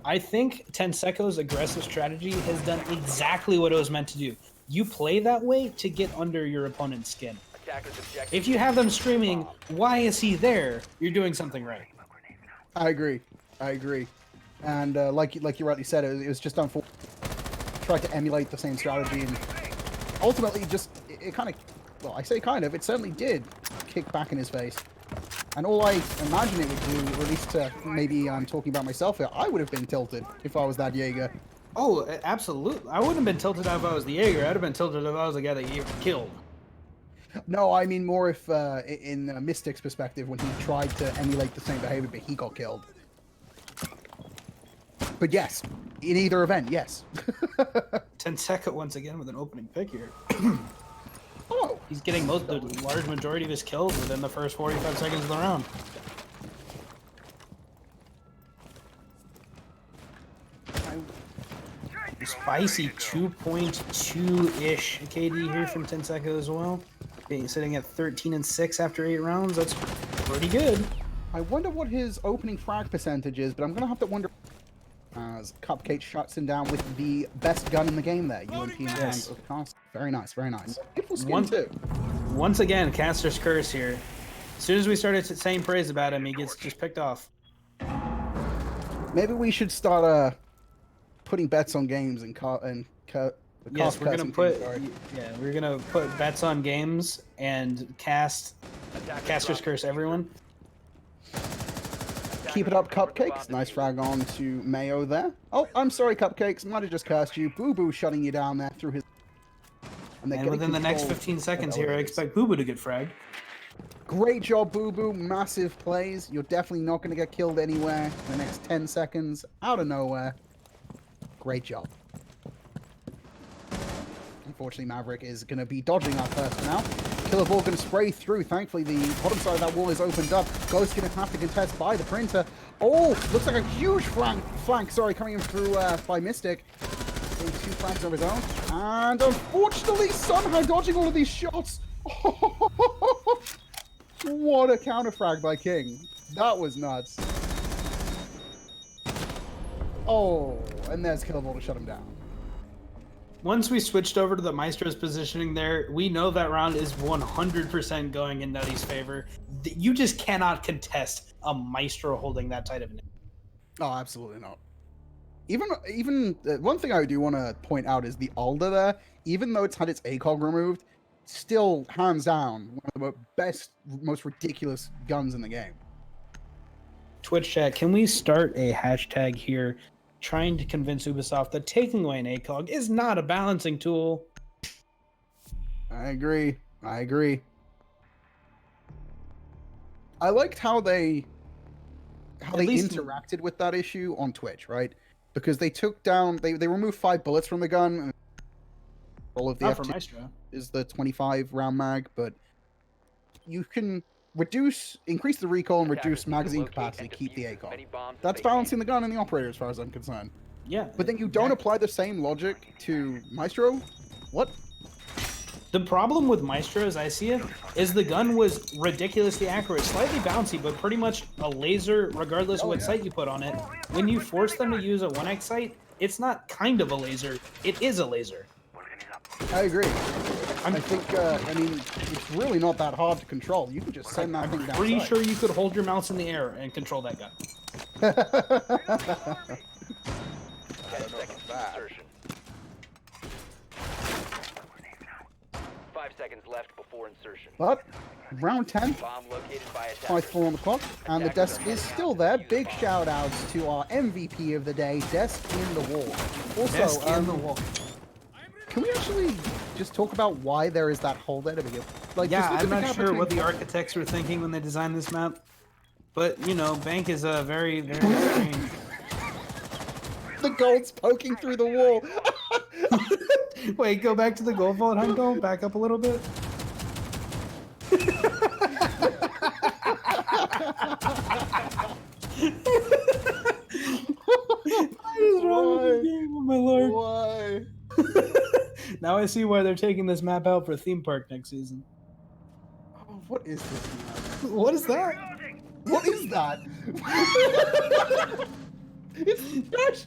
I think Tenseco's aggressive strategy has done exactly what it was meant to do. You play that way to get under your opponent's skin. Attackers objective If you have them screaming, "Why is he there?" you're doing something right. I agree. And like you rightly said, it was just unfortunate. Tried to emulate the same strategy, and ultimately just it kind of, well, I say kind of, it certainly did kick back in his face. And all I imagine it would do, or at least maybe I'm talking about myself here, I would have been tilted if I was that Jaeger. Oh, absolutely. I wouldn't have been tilted if I was the Jaeger. I'd have been tilted if I was the guy that you killed. No, I mean more if, in Mystic's perspective, when he tried to emulate the same behavior, but he got killed. But yes, in either event, yes. Tenseka once again with an opening pick here. Oh, He's getting the large majority of his kills within the first 45 seconds of the round. Spicy 2.2-ish KD here from Tenseka as well. Sitting at 13-6 after 8 rounds. That's pretty good. I wonder what his opening frag percentage is, but I'm going to have to wonder as Cupcake shuts him down with the best gun in the game there. UMP in the hands of Cast. Very nice, very nice. Beautiful skin too. Once again, Caster's Curse here. As soon as we started saying praise about him, he gets just picked off. Maybe we should start putting bets on games and Yes, we're gonna put we're gonna put bets on games and Caster's Curse everyone. Keep it up, Cupcakes. Nice frag on to Mayo there. Oh, I'm sorry, Cupcakes. Might have just cursed you. Boo Boo shutting you down there through his. And within the next 15 seconds here, I expect Boo Boo to get fragged. Great job, Boo Boo. Massive plays. You're definitely not going to get killed anywhere in the next 10 seconds. Out of nowhere. Great job. Unfortunately, Maverick is going to be dodging that first now. Killer Ball going to spray through. Thankfully, the bottom side of that wall is opened up. Ghost going to have to contest by the printer. Oh, looks like a huge flank coming in through by Mystic. Doing 2 flanks of his own. And unfortunately, somehow dodging all of these shots. What a counter frag by King. That was nuts. Oh, and there's Killer Ball to shut him down. Once we switched over to the Maestro's positioning there, we know that round is 100% going in Nutty's favor. You just cannot contest a Maestro holding that tight of an. Oh, absolutely not. Even one thing I do want to point out is the Alder there, even though it's had its ACOG removed, still hands down one of the best, most ridiculous guns in the game. Twitch chat, can we start a hashtag here trying to convince Ubisoft that taking away an ACOG is not a balancing tool? I agree. I liked how they interacted with that issue on Twitch, right? Because they took down, they removed 5 bullets from the gun. And all of the Not for F2 Maestro. is the 25 round mag, but you can increase the recoil and reduce magazine capacity, keep the ACOG. That's balancing the gun and the operator as far as I'm concerned. Yeah. But then you don't apply the same logic to Maestro? What? The problem with Maestro, as I see it, is the gun was ridiculously accurate, slightly bouncy, but pretty much a laser regardless of what sight you put on it. When you force them to use a 1x sight, it's not kind of a laser, it is a laser. I agree. I think, I mean, it's really not that hard to control. You can just send that thing down. I'm pretty sure you could hold your mouse in the air and control that gun. 10 seconds to insertion. 5 seconds left before insertion. But round 10, Bomb located by attackers. 5-4 on the clock, and the desk is still there. Big shout outs to our MVP of the day, Desk in the Wall. Also, Desk in the wall. Can we actually just talk about why there is that hole there to begin with? Like, Yeah, just I'm look at not gap sure between what the wall- architects were thinking when they designed this map, but you know, Bank is a very, very strange. The gold's poking through the wall. Wait, go back to the gold vault, Hunko. Back up a little bit. What is wrong with this game? Oh my lord. Why? Now I see why they're taking this map out for theme park next season. Oh, what is this map? What is that? What is that? It's trash.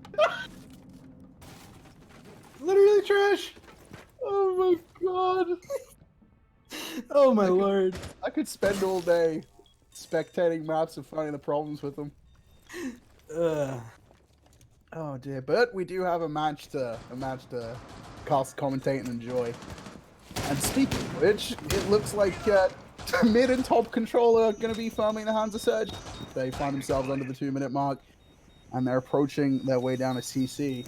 Literally trash. Oh my god. Oh my lord. I could spend all day spectating maps and finding the problems with them. Oh dear, but we do have a match to cast, commentate, and enjoy. And speaking of which, it looks like Mid and top controller going to be firmly in the hands of Surge. They find themselves under the 2-minute mark, and they're approaching their way down a CC.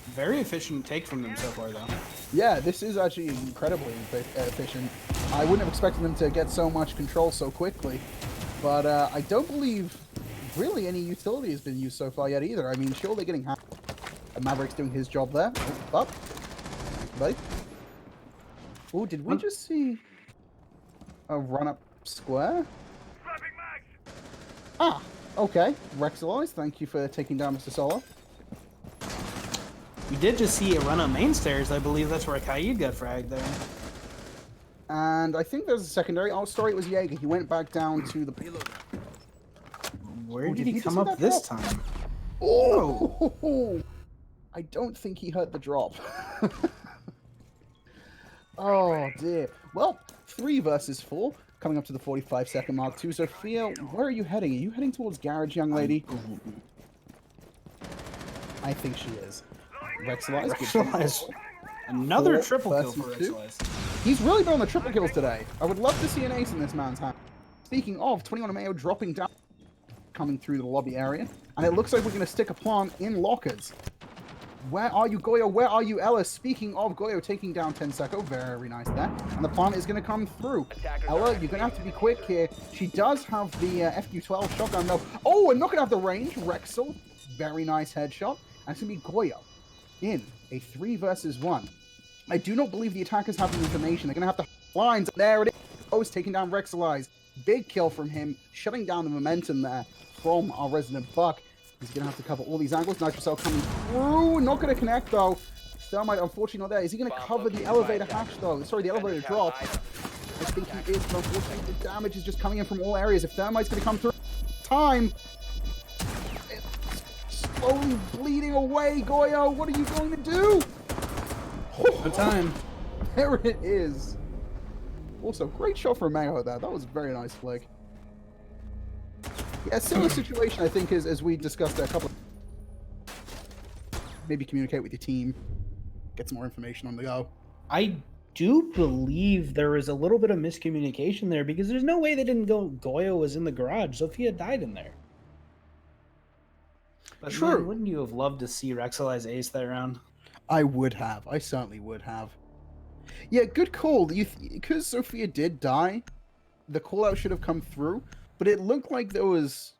Very efficient take from them so far, though. Yeah, this is actually incredibly efficient. I wouldn't have expected them to get so much control so quickly, but I don't believe really any utility has been used so far yet either. I mean, sure, they're getting half. Maverick's doing his job there. Oh, up. Thank you, oh, did we just see a run-up square? Ah, okay. Rexalize, thank you for taking down Mr. Solo. We did just see a run on main stairs. I believe that's where Kaid got fragged there. And I think there's a secondary. Oh, sorry, it was Jaeger. He went back down to the... Where Oh, did did he he come just up hit that this drop? time? Oh! I don't think he heard the drop. Oh, dear. Well, 3 versus 4. Coming up to the 45-second mark, too. Sophia, where are you heading? Are you heading towards Garage, young lady? I think she is. Rexalize. Rexalize. Another 4 triple kill versus for 2. Rexalize. He's really been on the triple kills today. I would love to see an ace in this man's hand. Speaking of, 21 Mayo dropping down, coming through the lobby area. And it looks like we're going to stick a plant in lockers. Where are you, Goyo? Where are you, Ella? Speaking of Goyo taking down Tenseko, very nice there. And the plant is going to come through. Ella, you're going to have to be quick here. She does have the FQ12 shotgun, though. Oh, and not going to have the range. Rexel, very nice headshot. And it's going to be Goyo in a 3 versus 1. I do not believe the attackers have the information. They're going to have the lines. There it is. Oh, it's taking down Rexalize. Big kill from him, shutting down the momentum there from our resident Buck. He's going to have to cover all these angles. Nitrocell coming through. Not going to connect, though. Thermite, unfortunately, not there. Is he going to cover the elevator hatch, though? Sorry, the elevator drop. I think he is, but unfortunately, the damage is just coming in from all areas. If Thermite's going to come through, time. It's slowly bleeding away, Goyo. What are you going to do? No time. There it is. Also, great shot from Mayo there. That was a very nice flick. Yeah, similar situation, I think, as we discussed a couple of... Maybe communicate with your team. Get some more information on the go. I do believe there was a little bit of miscommunication there because there's no way they didn't go Goyo was in the garage. Sophia died in there. But True. Man, wouldn't you have loved to see Rexalize ace that round? I would have. I certainly would have. Yeah, good call. Because Sophia did die, the call-out should have come through, but it looked like there was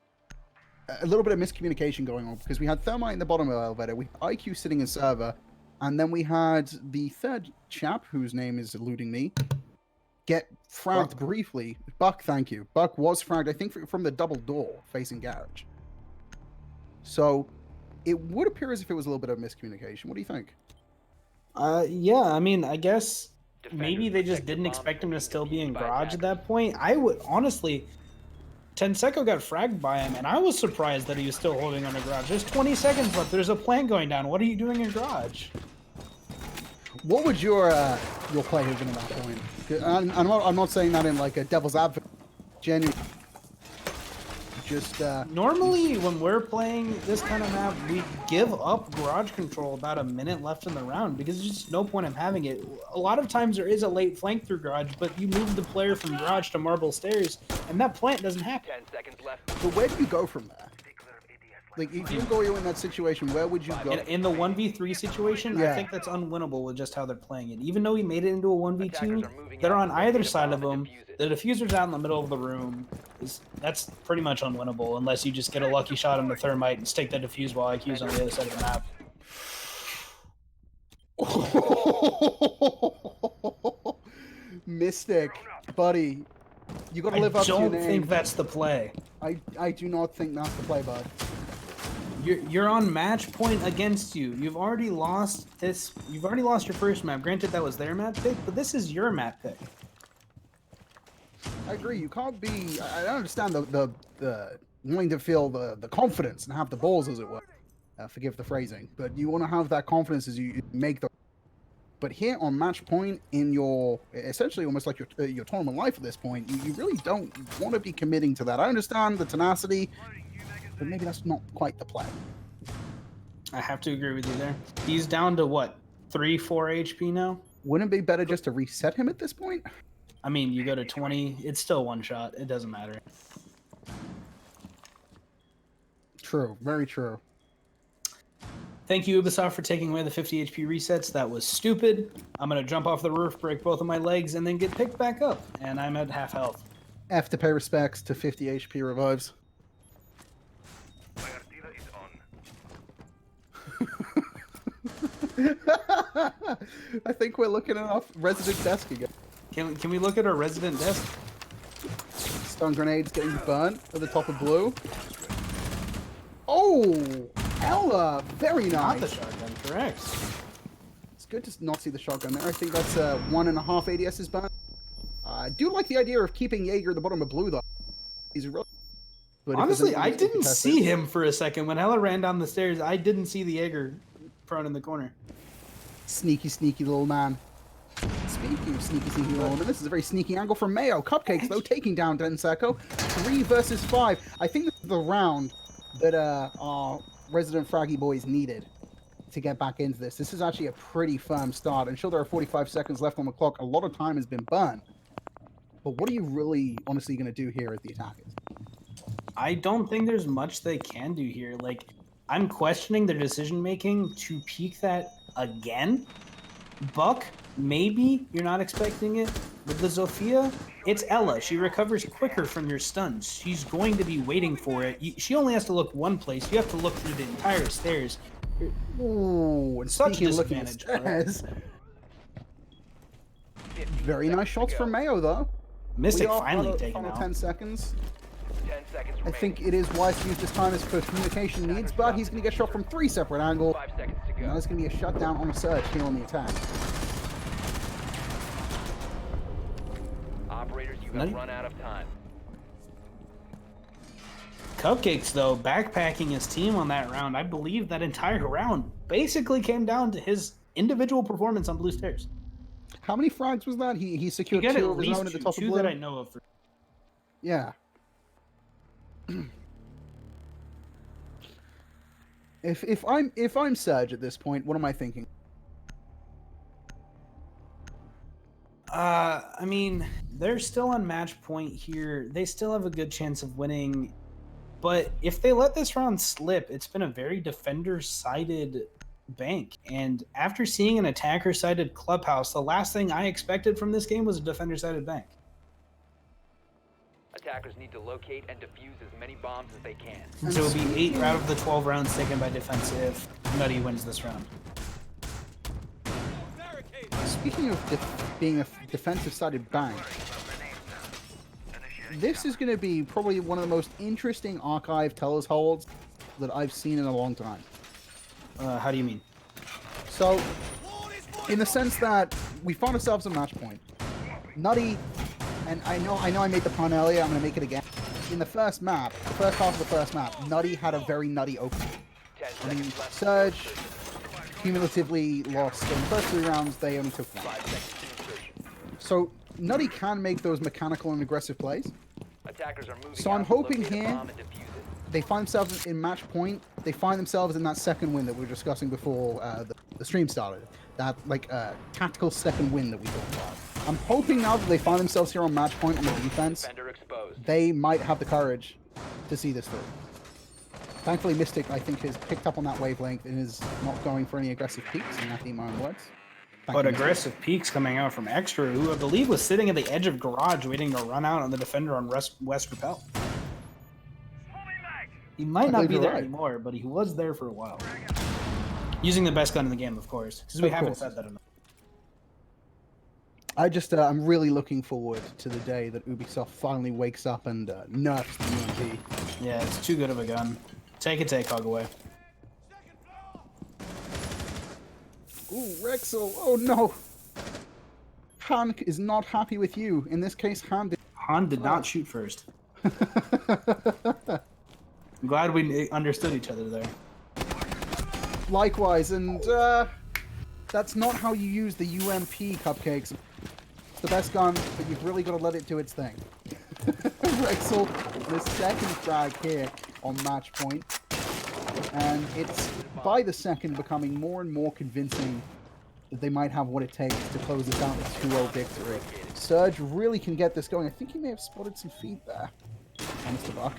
a little bit of miscommunication going on because we had Thermite in the bottom of the elevator, we had IQ sitting in server, and then we had the third chap, whose name is eluding me, get fragged briefly. Buck, thank you. Buck was fragged, I think, from the double door facing Garage. So it would appear as if it was a little bit of miscommunication. What do you think? Yeah, I mean, I guess maybe they just didn't expect him to still be in garage at that point. I would, honestly, Tenseko got fragged by him, and I was surprised that he was still holding on to garage. There's 20 seconds left. There's a plant going down. What are you doing in garage? What would your play have been at that point? I'm not saying that in like a devil's advocate. Genuinely. Just normally when we're playing this kind of map, we give up garage control about a minute left in the round because there's just no point in having it. A lot of times there is a late flank through garage, but you move the player from garage to marble stairs, and that plant doesn't happen. 10 seconds left. So where do you go from there? Like, if you go in that situation, where would you go? In the 1v3 situation, Yeah. I think that's unwinnable with just how they're playing it. Even though we made it into a 1v2, they're on either side of them. The diffuser's out in the middle of the room. That's pretty much unwinnable unless you just get a lucky shot on the thermite and stick the diffuse while IQ's on the other side of the map. Mystic, buddy, you gotta live I up to your don't name. think that's the play. I do not think that's the play, bud. You're on match point against you. You've already lost this. You've already lost your first map. Granted, that was their map pick, but this is your map pick. I agree. You can't be. I understand the wanting to feel the confidence and have the balls, as it were. Forgive the phrasing, but you want to have that confidence as you make the. But here on match point, in your essentially almost like your tournament life at this point, you really don't want to be committing to that. I understand the tenacity, but maybe that's not quite the play. I have to agree with you there. He's down to what, 3-4 HP now? Wouldn't it be better just to reset him at this point? I mean, you go to 20, it's still one shot. It doesn't matter. True, very true. Thank you, Ubisoft, for taking away the 50 HP resets. That was stupid. I'm going to jump off the roof, break both of my legs, and then get picked back up. And I'm at half health. F to pay respects to 50 HP revives. Fire dealer is on. I think we're looking at our resident desk again. Can we look at our resident desk? Stun grenades getting burnt at the top of blue. Oh, Ella, very Not the nice. shotgun, correct. It's good to not see the shotgun there. I think that's 1.5 ADS's burn. I do like the idea of keeping Jaeger at the bottom of blue, though. He's really... But Honestly, I didn't see him for a second. When Ella ran down the stairs, I didn't see the Jaeger prone in the corner. Sneaky, sneaky little man. Speaking of sneaky, sneaky little man, this is a very sneaky angle from Mayo. Cupcakes, though, taking down Denseko. 3 versus 5. I think this is the round that our resident Fraggy boys needed to get back into this. This is actually a pretty firm start. Until there are 45 seconds left on the clock, a lot of time has been burned. But what are you really, honestly, going to do here as the attackers? I don't think there's much they can do here. Like, I'm questioning their decision-making to peak that again. Buck, maybe you're not expecting it. With the Zofia, it's Ella. She recovers quicker from your stuns. She's going to be waiting for it. She only has to look one place. You have to look through the entire stairs. Ooh, and Such a speaking of looking at disadvantage. stairs, very nice shots from Mayo, though. Mystic We are finally taken final out. 10 seconds. 10 seconds I remaining. think it is wise to use this time as for communication needs, but he's going to get shot from 3 separate angles. 5 seconds to And go. that's going to be a shutdown on a surge here on the attack. Operators, you have Nutty? run out of time. Cupcakes, though, backpacking his team on that round. I believe that entire round basically came down to his individual performance on blue stairs. How many frags was that? He You secured get 2 at of his least own at the two, top of two blue. that I know of. Yeah. if I'm Surge at this point, what am I thinking? I mean, they're still on match point here. They still have a good chance of winning. But if they let this round slip, it's been a very defender-sided bank. And after seeing an attacker-sided clubhouse, the last thing I expected from this game was a defender-sided bank. Attackers need to locate and defuse as many bombs as they can. So it'll be 8 out of the 12 rounds taken by defense if Nutty wins this round. Speaking of being a defensive-sided bank, this is going to be probably one of the most interesting archive tellers holds that I've seen in a long time. How do you mean? So, in the sense that we found ourselves a match point. Nutty, and I know I made the pun earlier, I'm going to make it again. In the first map, the first half of the first map, Nutty had a very nutty opening. 10 I mean, seconds left. Surge cumulatively lost. In the first 3 rounds, they only took 1. 5 seconds to insertion. So, Nutty can make those mechanical and aggressive plays. Attackers are moving So I'm out to hoping locate a here- bomb and defuse it. They find themselves in match point. They find themselves in that second win that we were discussing before the stream started. That, like, tactical second win that we talked about. I'm hoping now that they find themselves here on match point on the defense, Defender exposed. they might have the courage to see this through. Thankfully, Mystic, I think, has picked up on that wavelength and is not going for any aggressive peaks, in that in my own words. Thank But you, Mystic. aggressive peaks coming out from Extra, who I believe was sitting at the edge of garage waiting to run out on the defender on West Repel. He might I not believe be you're there right. anymore, but he was there for a while. Using the best gun in the game, of course, because we Of haven't course. said that enough. I just, I'm really looking forward to the day that Ubisoft finally wakes up and nerfs the UMP. Yeah, it's too good of a gun. Take hog away. Ooh, Rexel, oh no! Han is not happy with you. In this case, Han did. Han did not shoot first. I'm glad we understood each other there. Likewise, and that's not how you use the UMP, Cupcakes. It's the best gun, but you've really got to let it do its thing. Rexel, the second frag here on match point. And it's, by the second, becoming more and more convincing that they might have what it takes to close this out with 2-0 victory. Surge really can get this going. I think he may have spotted some feet there. Mr. Buck.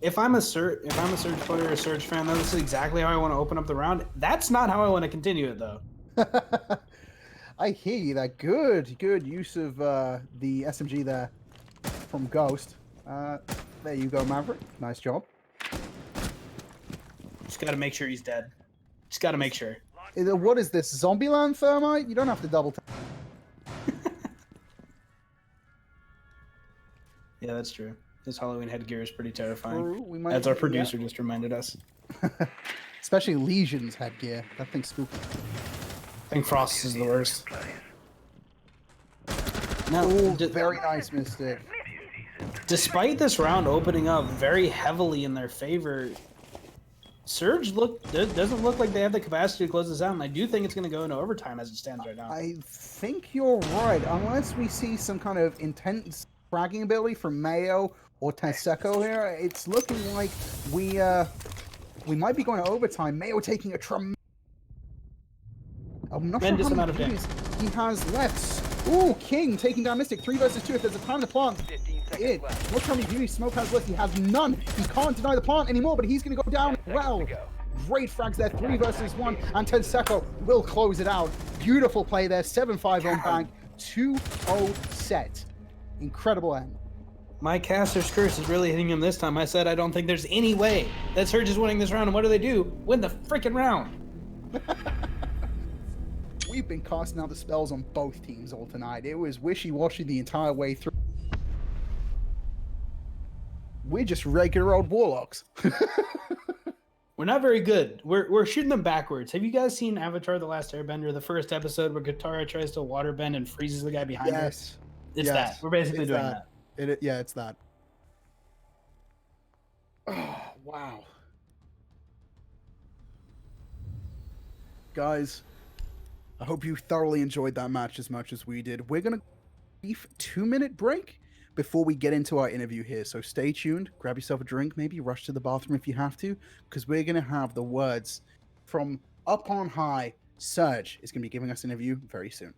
If I'm a Surge player or a Surge fan, that's exactly how I want to open up the round. That's not how I want to continue it, though. I hear you. That good use of the SMG there from Ghost. There you go, Maverick. Nice job. Just got to make sure he's dead. Just got to make sure. What is this, Zombieland Thermite? You don't have to double tap. Yeah, that's true. His Halloween headgear is pretty terrifying. True, we might- As our producer just reminded us. Especially Legion's headgear. That thing's spooky. I think Frost is the worst. Now, Oh, very nice, Mystic. despite this round opening up very heavily in their favor, Surge doesn't look like they have the capacity to close this out, and I do think it's going to go into overtime as it stands right now. I think you're right. Unless we see some kind of intense fragging ability from Mayo or Tesseco here, it's looking like we might be going to overtime. Mayo taking a tremendous... I'm not sure Tremendous how amount many of views he has left. Ooh, King taking down Mystic. 3 versus 2. If there's a time to plant, 15 seconds it. left. Look how many beauty Smoke has left. He has none. He can't deny the plant anymore, but he's going to go down 10 seconds well. to go. Great frags there. 3 versus 1. And Tesseco will close it out. Beautiful play there. 7-5 on bank. 2-0 set. Incredible end. My caster's curse is really hitting him this time. I said I don't think there's any way that Surge is winning this round, and what do? Win the freaking round. We've been casting out the spells on both teams all tonight. It was wishy-washy the entire way through. We're just regular old warlocks. We're not very good. We're shooting them backwards. Have you guys seen Avatar: The Last Airbender, the first episode where Katara tries to waterbend and freezes the guy behind her? Yes. It's Yes. that. We're basically It's doing that. that. Yeah, it's that. Oh, wow. Guys, I hope you thoroughly enjoyed that match as much as we did. We're going to brief 2-minute break before we get into our interview here. So stay tuned, grab yourself a drink, maybe rush to the bathroom if you have to, because we're going to have the words from up on high. Surge is going to be giving us an interview very soon.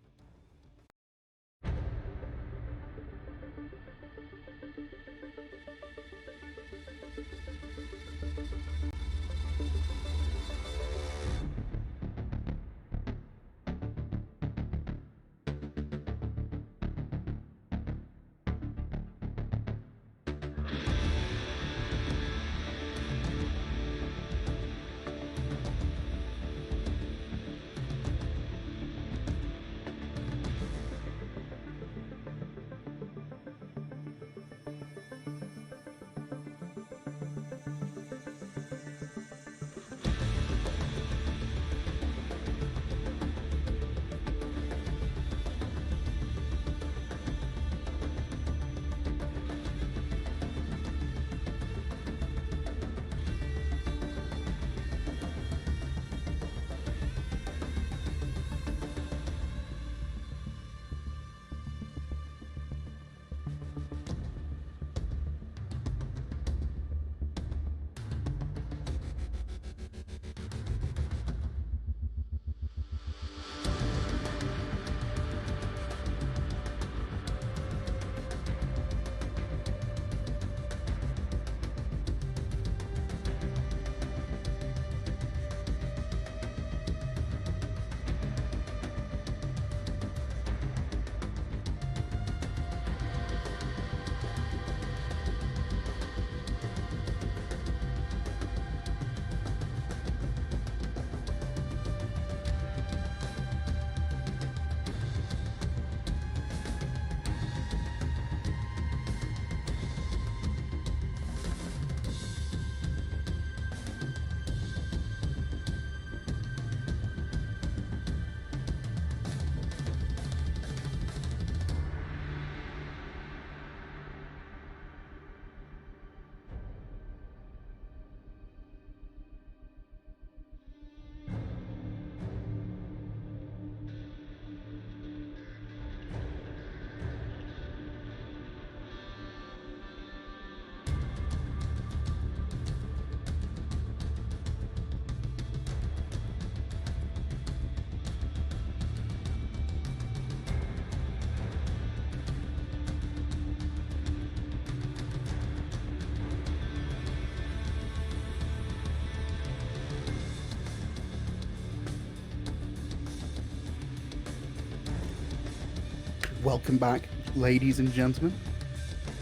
Welcome back, ladies and gentlemen.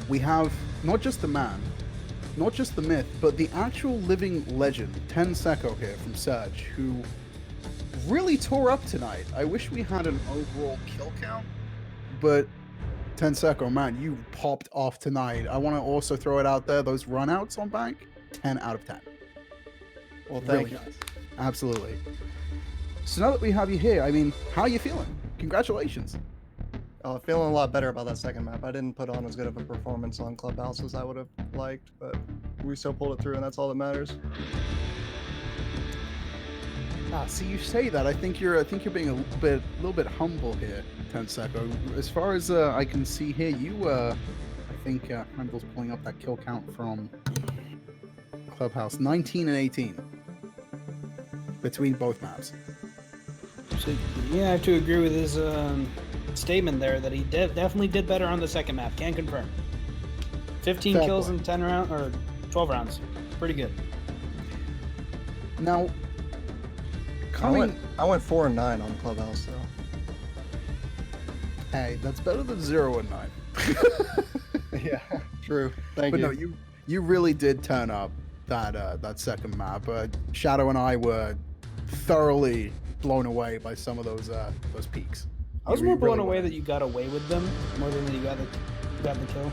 We have not just the man, not just the myth, but the actual living legend, Ten Seco here from Surge, who really tore up tonight. I wish we had an overall kill count, but Ten Seco, man, you popped off tonight. I want to also throw it out there, those runouts on Bank, 10 out of 10. Well, Really thank you. nice. Absolutely. So now that we have you here, I mean, how are you feeling? Congratulations. Feeling a lot better about that second map. I didn't put on as good of a performance on Clubhouse as I would have liked, but we still pulled it through, and that's all that matters. See, you say that. I think you're being a little bit humble here, Ten Seco. As far as I can see here, you I think Randall's pulling up that kill count from Clubhouse, 19 and 18 between both maps. So yeah, I have to agree with his statement there that he definitely did better on the second map. Can confirm. 15 Fair kills point. in 10 rounds or 12 rounds. Pretty good. Now, I went 4 and 9 on Clubhouse though. hey, that's better than 0 and 9. Yeah, true. Thank But you. no, you really did turn up that second map. Shadow and I were thoroughly blown away by some of those peaks. I was You more blown really away were. that you got away with them more than that you got the kill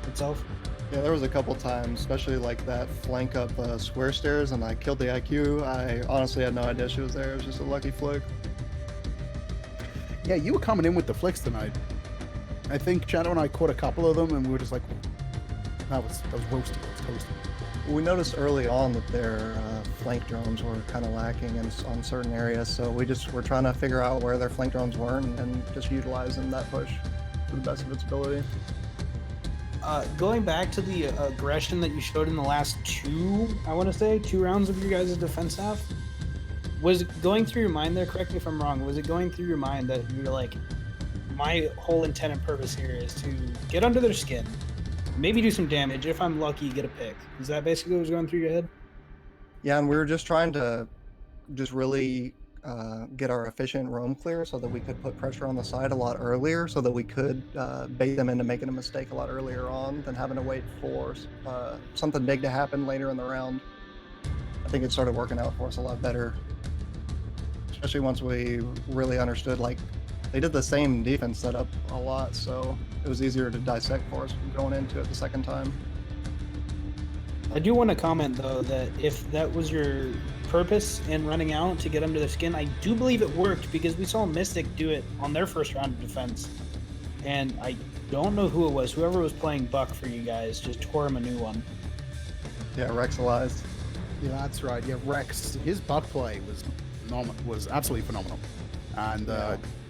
itself. Yeah, there was a couple times, especially like that flank up square stairs, and I killed the IQ. I honestly had no idea she was there. It was just a lucky flick. Yeah, you were coming in with the flicks tonight. I think Shadow and I caught a couple of them, and we were just like, that was roasting, that was toasting. We noticed early on that their flank drones were kind of lacking on certain areas, so we're trying to figure out where their flank drones were and just utilizing that push to the best of its ability. Going back to the aggression that you showed in the last two rounds of your guys' defense half, was it going through your mind there, correct me if I'm wrong, was it going through your mind that you were like, my whole intent and purpose here is to get under their skin, maybe do some damage, if I'm lucky, get a pick? Is that basically what was going through your head? Yeah, and we were just trying to really get our efficient roam clear so that we could put pressure on the side a lot earlier, so that we could bait them into making a mistake a lot earlier on than having to wait for something big to happen later in the round. I think it started working out for us a lot better, especially once we really understood, like, they did the same defense setup a lot, so it was easier to dissect for us going into it the second time. I do want to comment though that if that was your purpose in running out to get under their skin, I do believe it worked, because we saw Mystic do it on their first round of defense, and I don't know who it was. Whoever was playing Buck for you guys just tore him a new one. Yeah, Rexalized. Yeah, that's right. Yeah, Rex, his buck play was absolutely phenomenal. And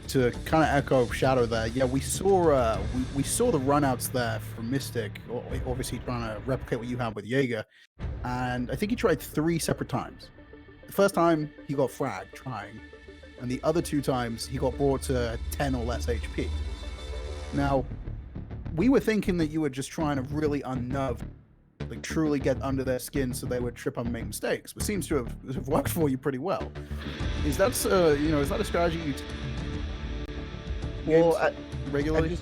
to kind of echo Shadow there, yeah, we saw we saw the runouts there from Mystic, obviously trying to replicate what you had with Jaeger, and I think he tried 3 separate times. The first time he got fragged trying, and the other 2 times he got brought to 10 or less HP. Now, we were thinking that you were just trying to really unnerve, like truly get under their skin so they would trip up and make mistakes, which seems to have worked for you pretty well. Is that is that a strategy you Well, regularly?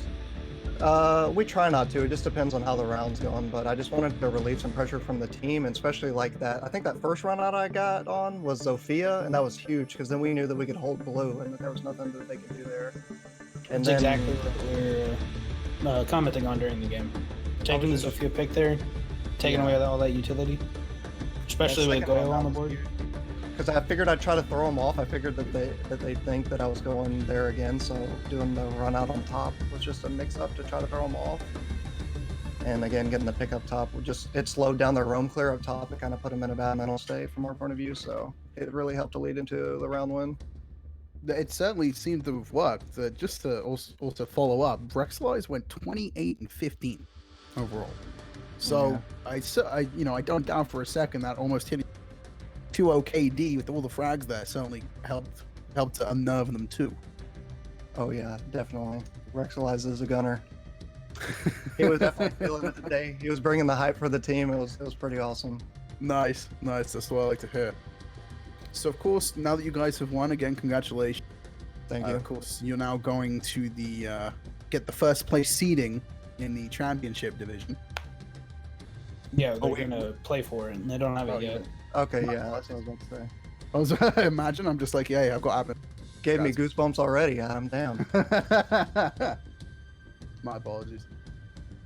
We try not to. It just depends on how the round's going, but I just wanted to relieve some pressure from the team, and especially like that. I think that first run out I got on was Zofia, and that was huge, because then we knew that we could hold blue and that there was nothing that they could do there. And That's then, exactly what we're commenting on during the game. Taking the Zofia pick there, taking away all that utility, especially with Goyo on the board. Because I figured I'd try to throw them off. I figured that they'd think that I was going there again, so doing the run out on top was just a mix-up to try to throw them off. And again, getting the pick up top, it slowed down their roam clear up top. It kind of put them in a bad mental state from our point of view, so it really helped to lead into the round win. It certainly seemed to have worked. Just to also follow up, Rexalize went 28 and 15 overall. So I don't doubt for a second that almost hitting 2-0 KD with all the frags there certainly helped to unnerve them too. Oh yeah, definitely. Rexalize is a gunner. He was definitely feeling it today. He was bringing the hype for the team. It was pretty awesome. Nice. That's what I like to hear. So of course, now that you guys have won again, congratulations. Thank you. Of course, you're now going to get the first place seeding in the championship division. Yeah, they're wait. gonna play for it, and they don't have it yet. Okay, yeah, that's what I was about to say. I was imagine I'm just like, yeah, I've got Abbott. Gave me goosebumps already. I'm down. My apologies.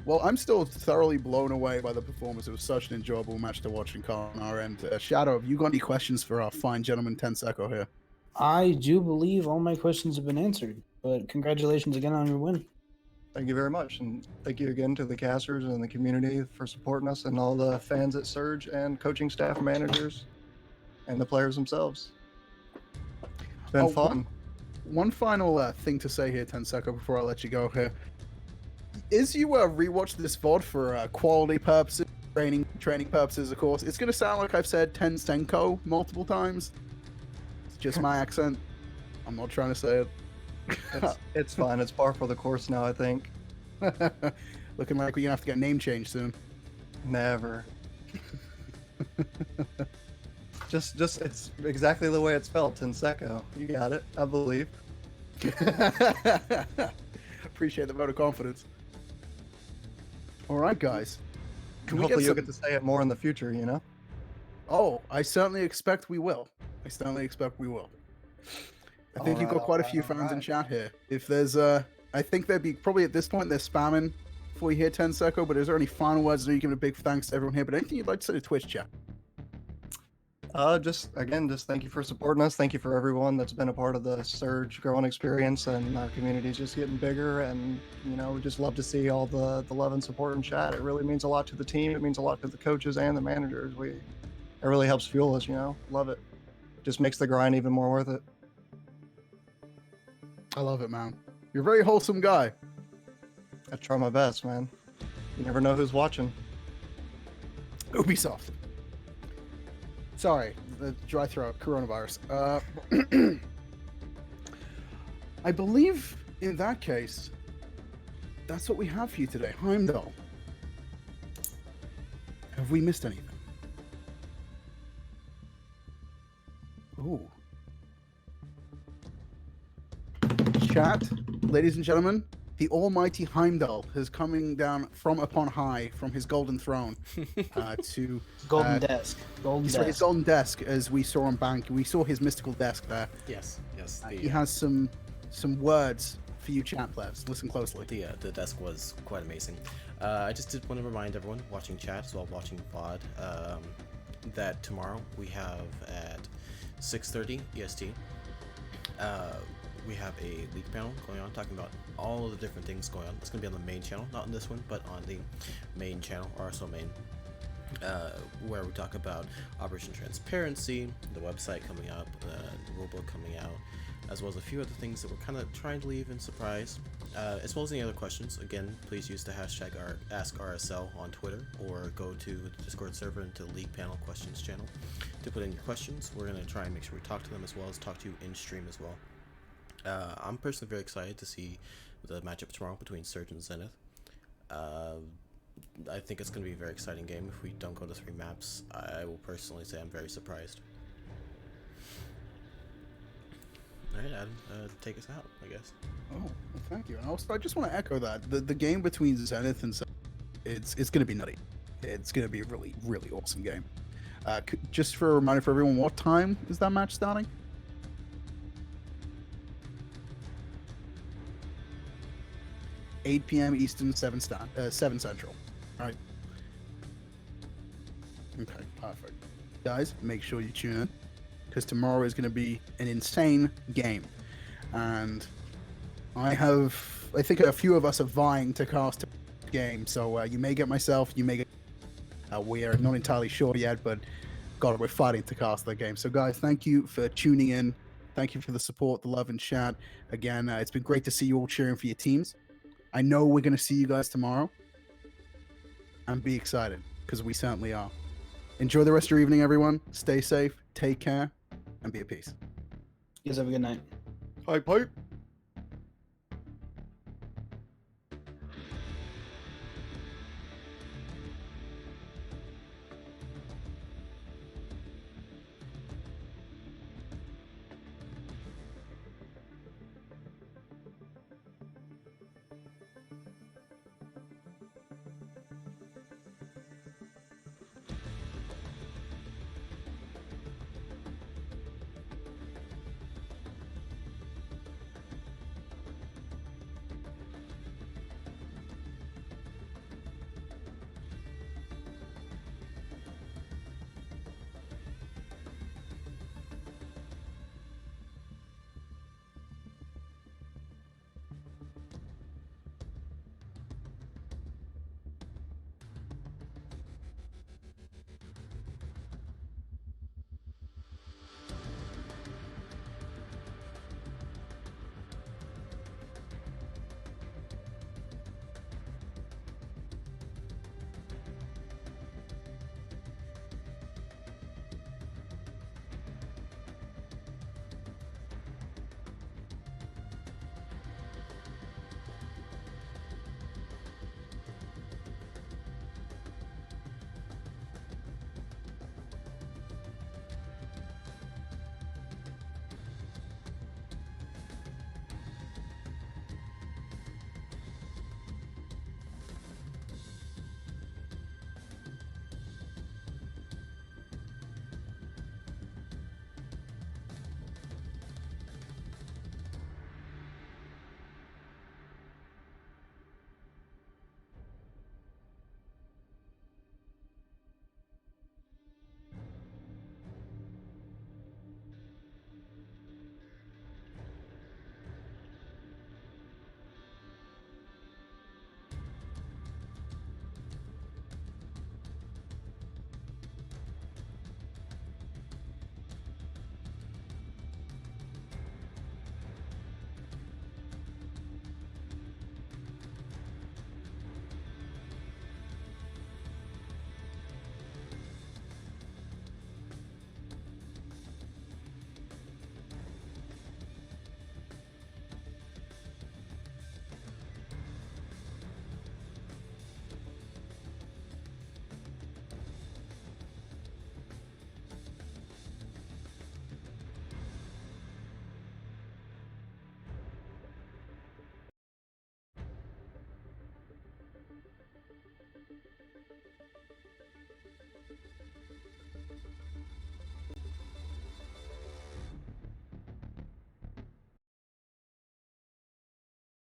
Well, I'm still thoroughly blown away by the performance. It was such an enjoyable match to watch and call on our end. Shadow, have you got any questions for our fine gentleman Tenseko here? I do believe all my questions have been answered, but congratulations again on your win. Thank you very much, and thank you again to the casters and the community for supporting us, and all the fans at Surge and coaching staff, managers, and the players themselves. It's been fun. One final thing to say here, Tenseko, before I let you go here. Is you rewatch this VOD for quality purposes, training purposes, of course. It's going to sound like I've said Tensenko multiple times. It's just my accent. I'm not trying to say it. It's fine. It's par for the course now, I think. Looking like we're gonna have to get a name change soon. Never. just it's exactly the way it's spelled, Tenseko. You got it. I believe. Appreciate the vote of confidence. All right, guys. Can Hopefully we you'll get to say it more in the future, you know? Oh, I certainly expect we will. I think you've got quite a few fans in chat here. If there's I think there'd be probably at this point they're spamming before you hear Tenseko, but is there any final words? I know you give a big thanks to everyone here, but anything you'd like to say to Twitch chat? Just thank you for supporting us. Thank you for everyone that's been a part of the Surge growing experience, and our community's just getting bigger. And you know, we just love to see all the love and support in chat. It really means a lot to the team. It means a lot to the coaches and the managers. It really helps fuel us. You know, love it. Just makes the grind even more worth it. I love it, man. You're a very wholesome guy. I try my best, man. You never know who's watching. Ubisoft. Sorry, the dry throat, coronavirus. I believe in that case, that's what we have for you today. Heimdall. Have we missed anything? Ooh. Chat, ladies and gentlemen, the almighty Heimdall is coming down from upon high, from his golden throne, to Golden desk. Golden desk. his golden desk, as we saw on Bank. We saw his mystical desk there. Yes. He has some words for you, chat plebs. Listen closely. The desk was quite amazing. I just did want to remind everyone watching chat as well watching VOD that tomorrow we have at 6:30 EST. We have a leak panel going on talking about all of the different things going on. It's going to be on the main channel, not on this one, but on the main channel, RSL main, where we talk about Operation Transparency, the website coming up, the rulebook coming out, as well as a few other things that we're kind of trying to leave in surprise, as well as any other questions. Again, please use the hashtag AskRSL on Twitter, or go to the Discord server into the League Panel Questions channel to put in your questions. We're going to try and make sure we talk to them, as well as talk to you in stream as well. I'm personally very excited to see the matchup tomorrow between Surge and Zenith. I think it's going to be a very exciting game. If we don't go to 3 maps, I will personally say I'm very surprised. Alright, Adam, take us out, I guess. Oh, well, thank you. And also, I just want to echo that the game between Zenith and it's going to be nutty. It's going to be a really, really awesome game. Just for a reminder for everyone, what time is that match starting? 8 p.m. Eastern, 7 Central. All right. Okay, perfect. Guys, make sure you tune in, because tomorrow is going to be an insane game. And I think a few of us are vying to cast a game, so you may get myself, you may get... we are not entirely sure yet, but God, we're fighting to cast that game. So guys, thank you for tuning in. Thank you for the support, the love and chat. Again, it's been great to see you all cheering for your teams. I know we're going to see you guys tomorrow, and be excited, because we certainly are. Enjoy the rest of your evening, everyone. Stay safe, take care, and be at peace. You guys have a good night. Pipe.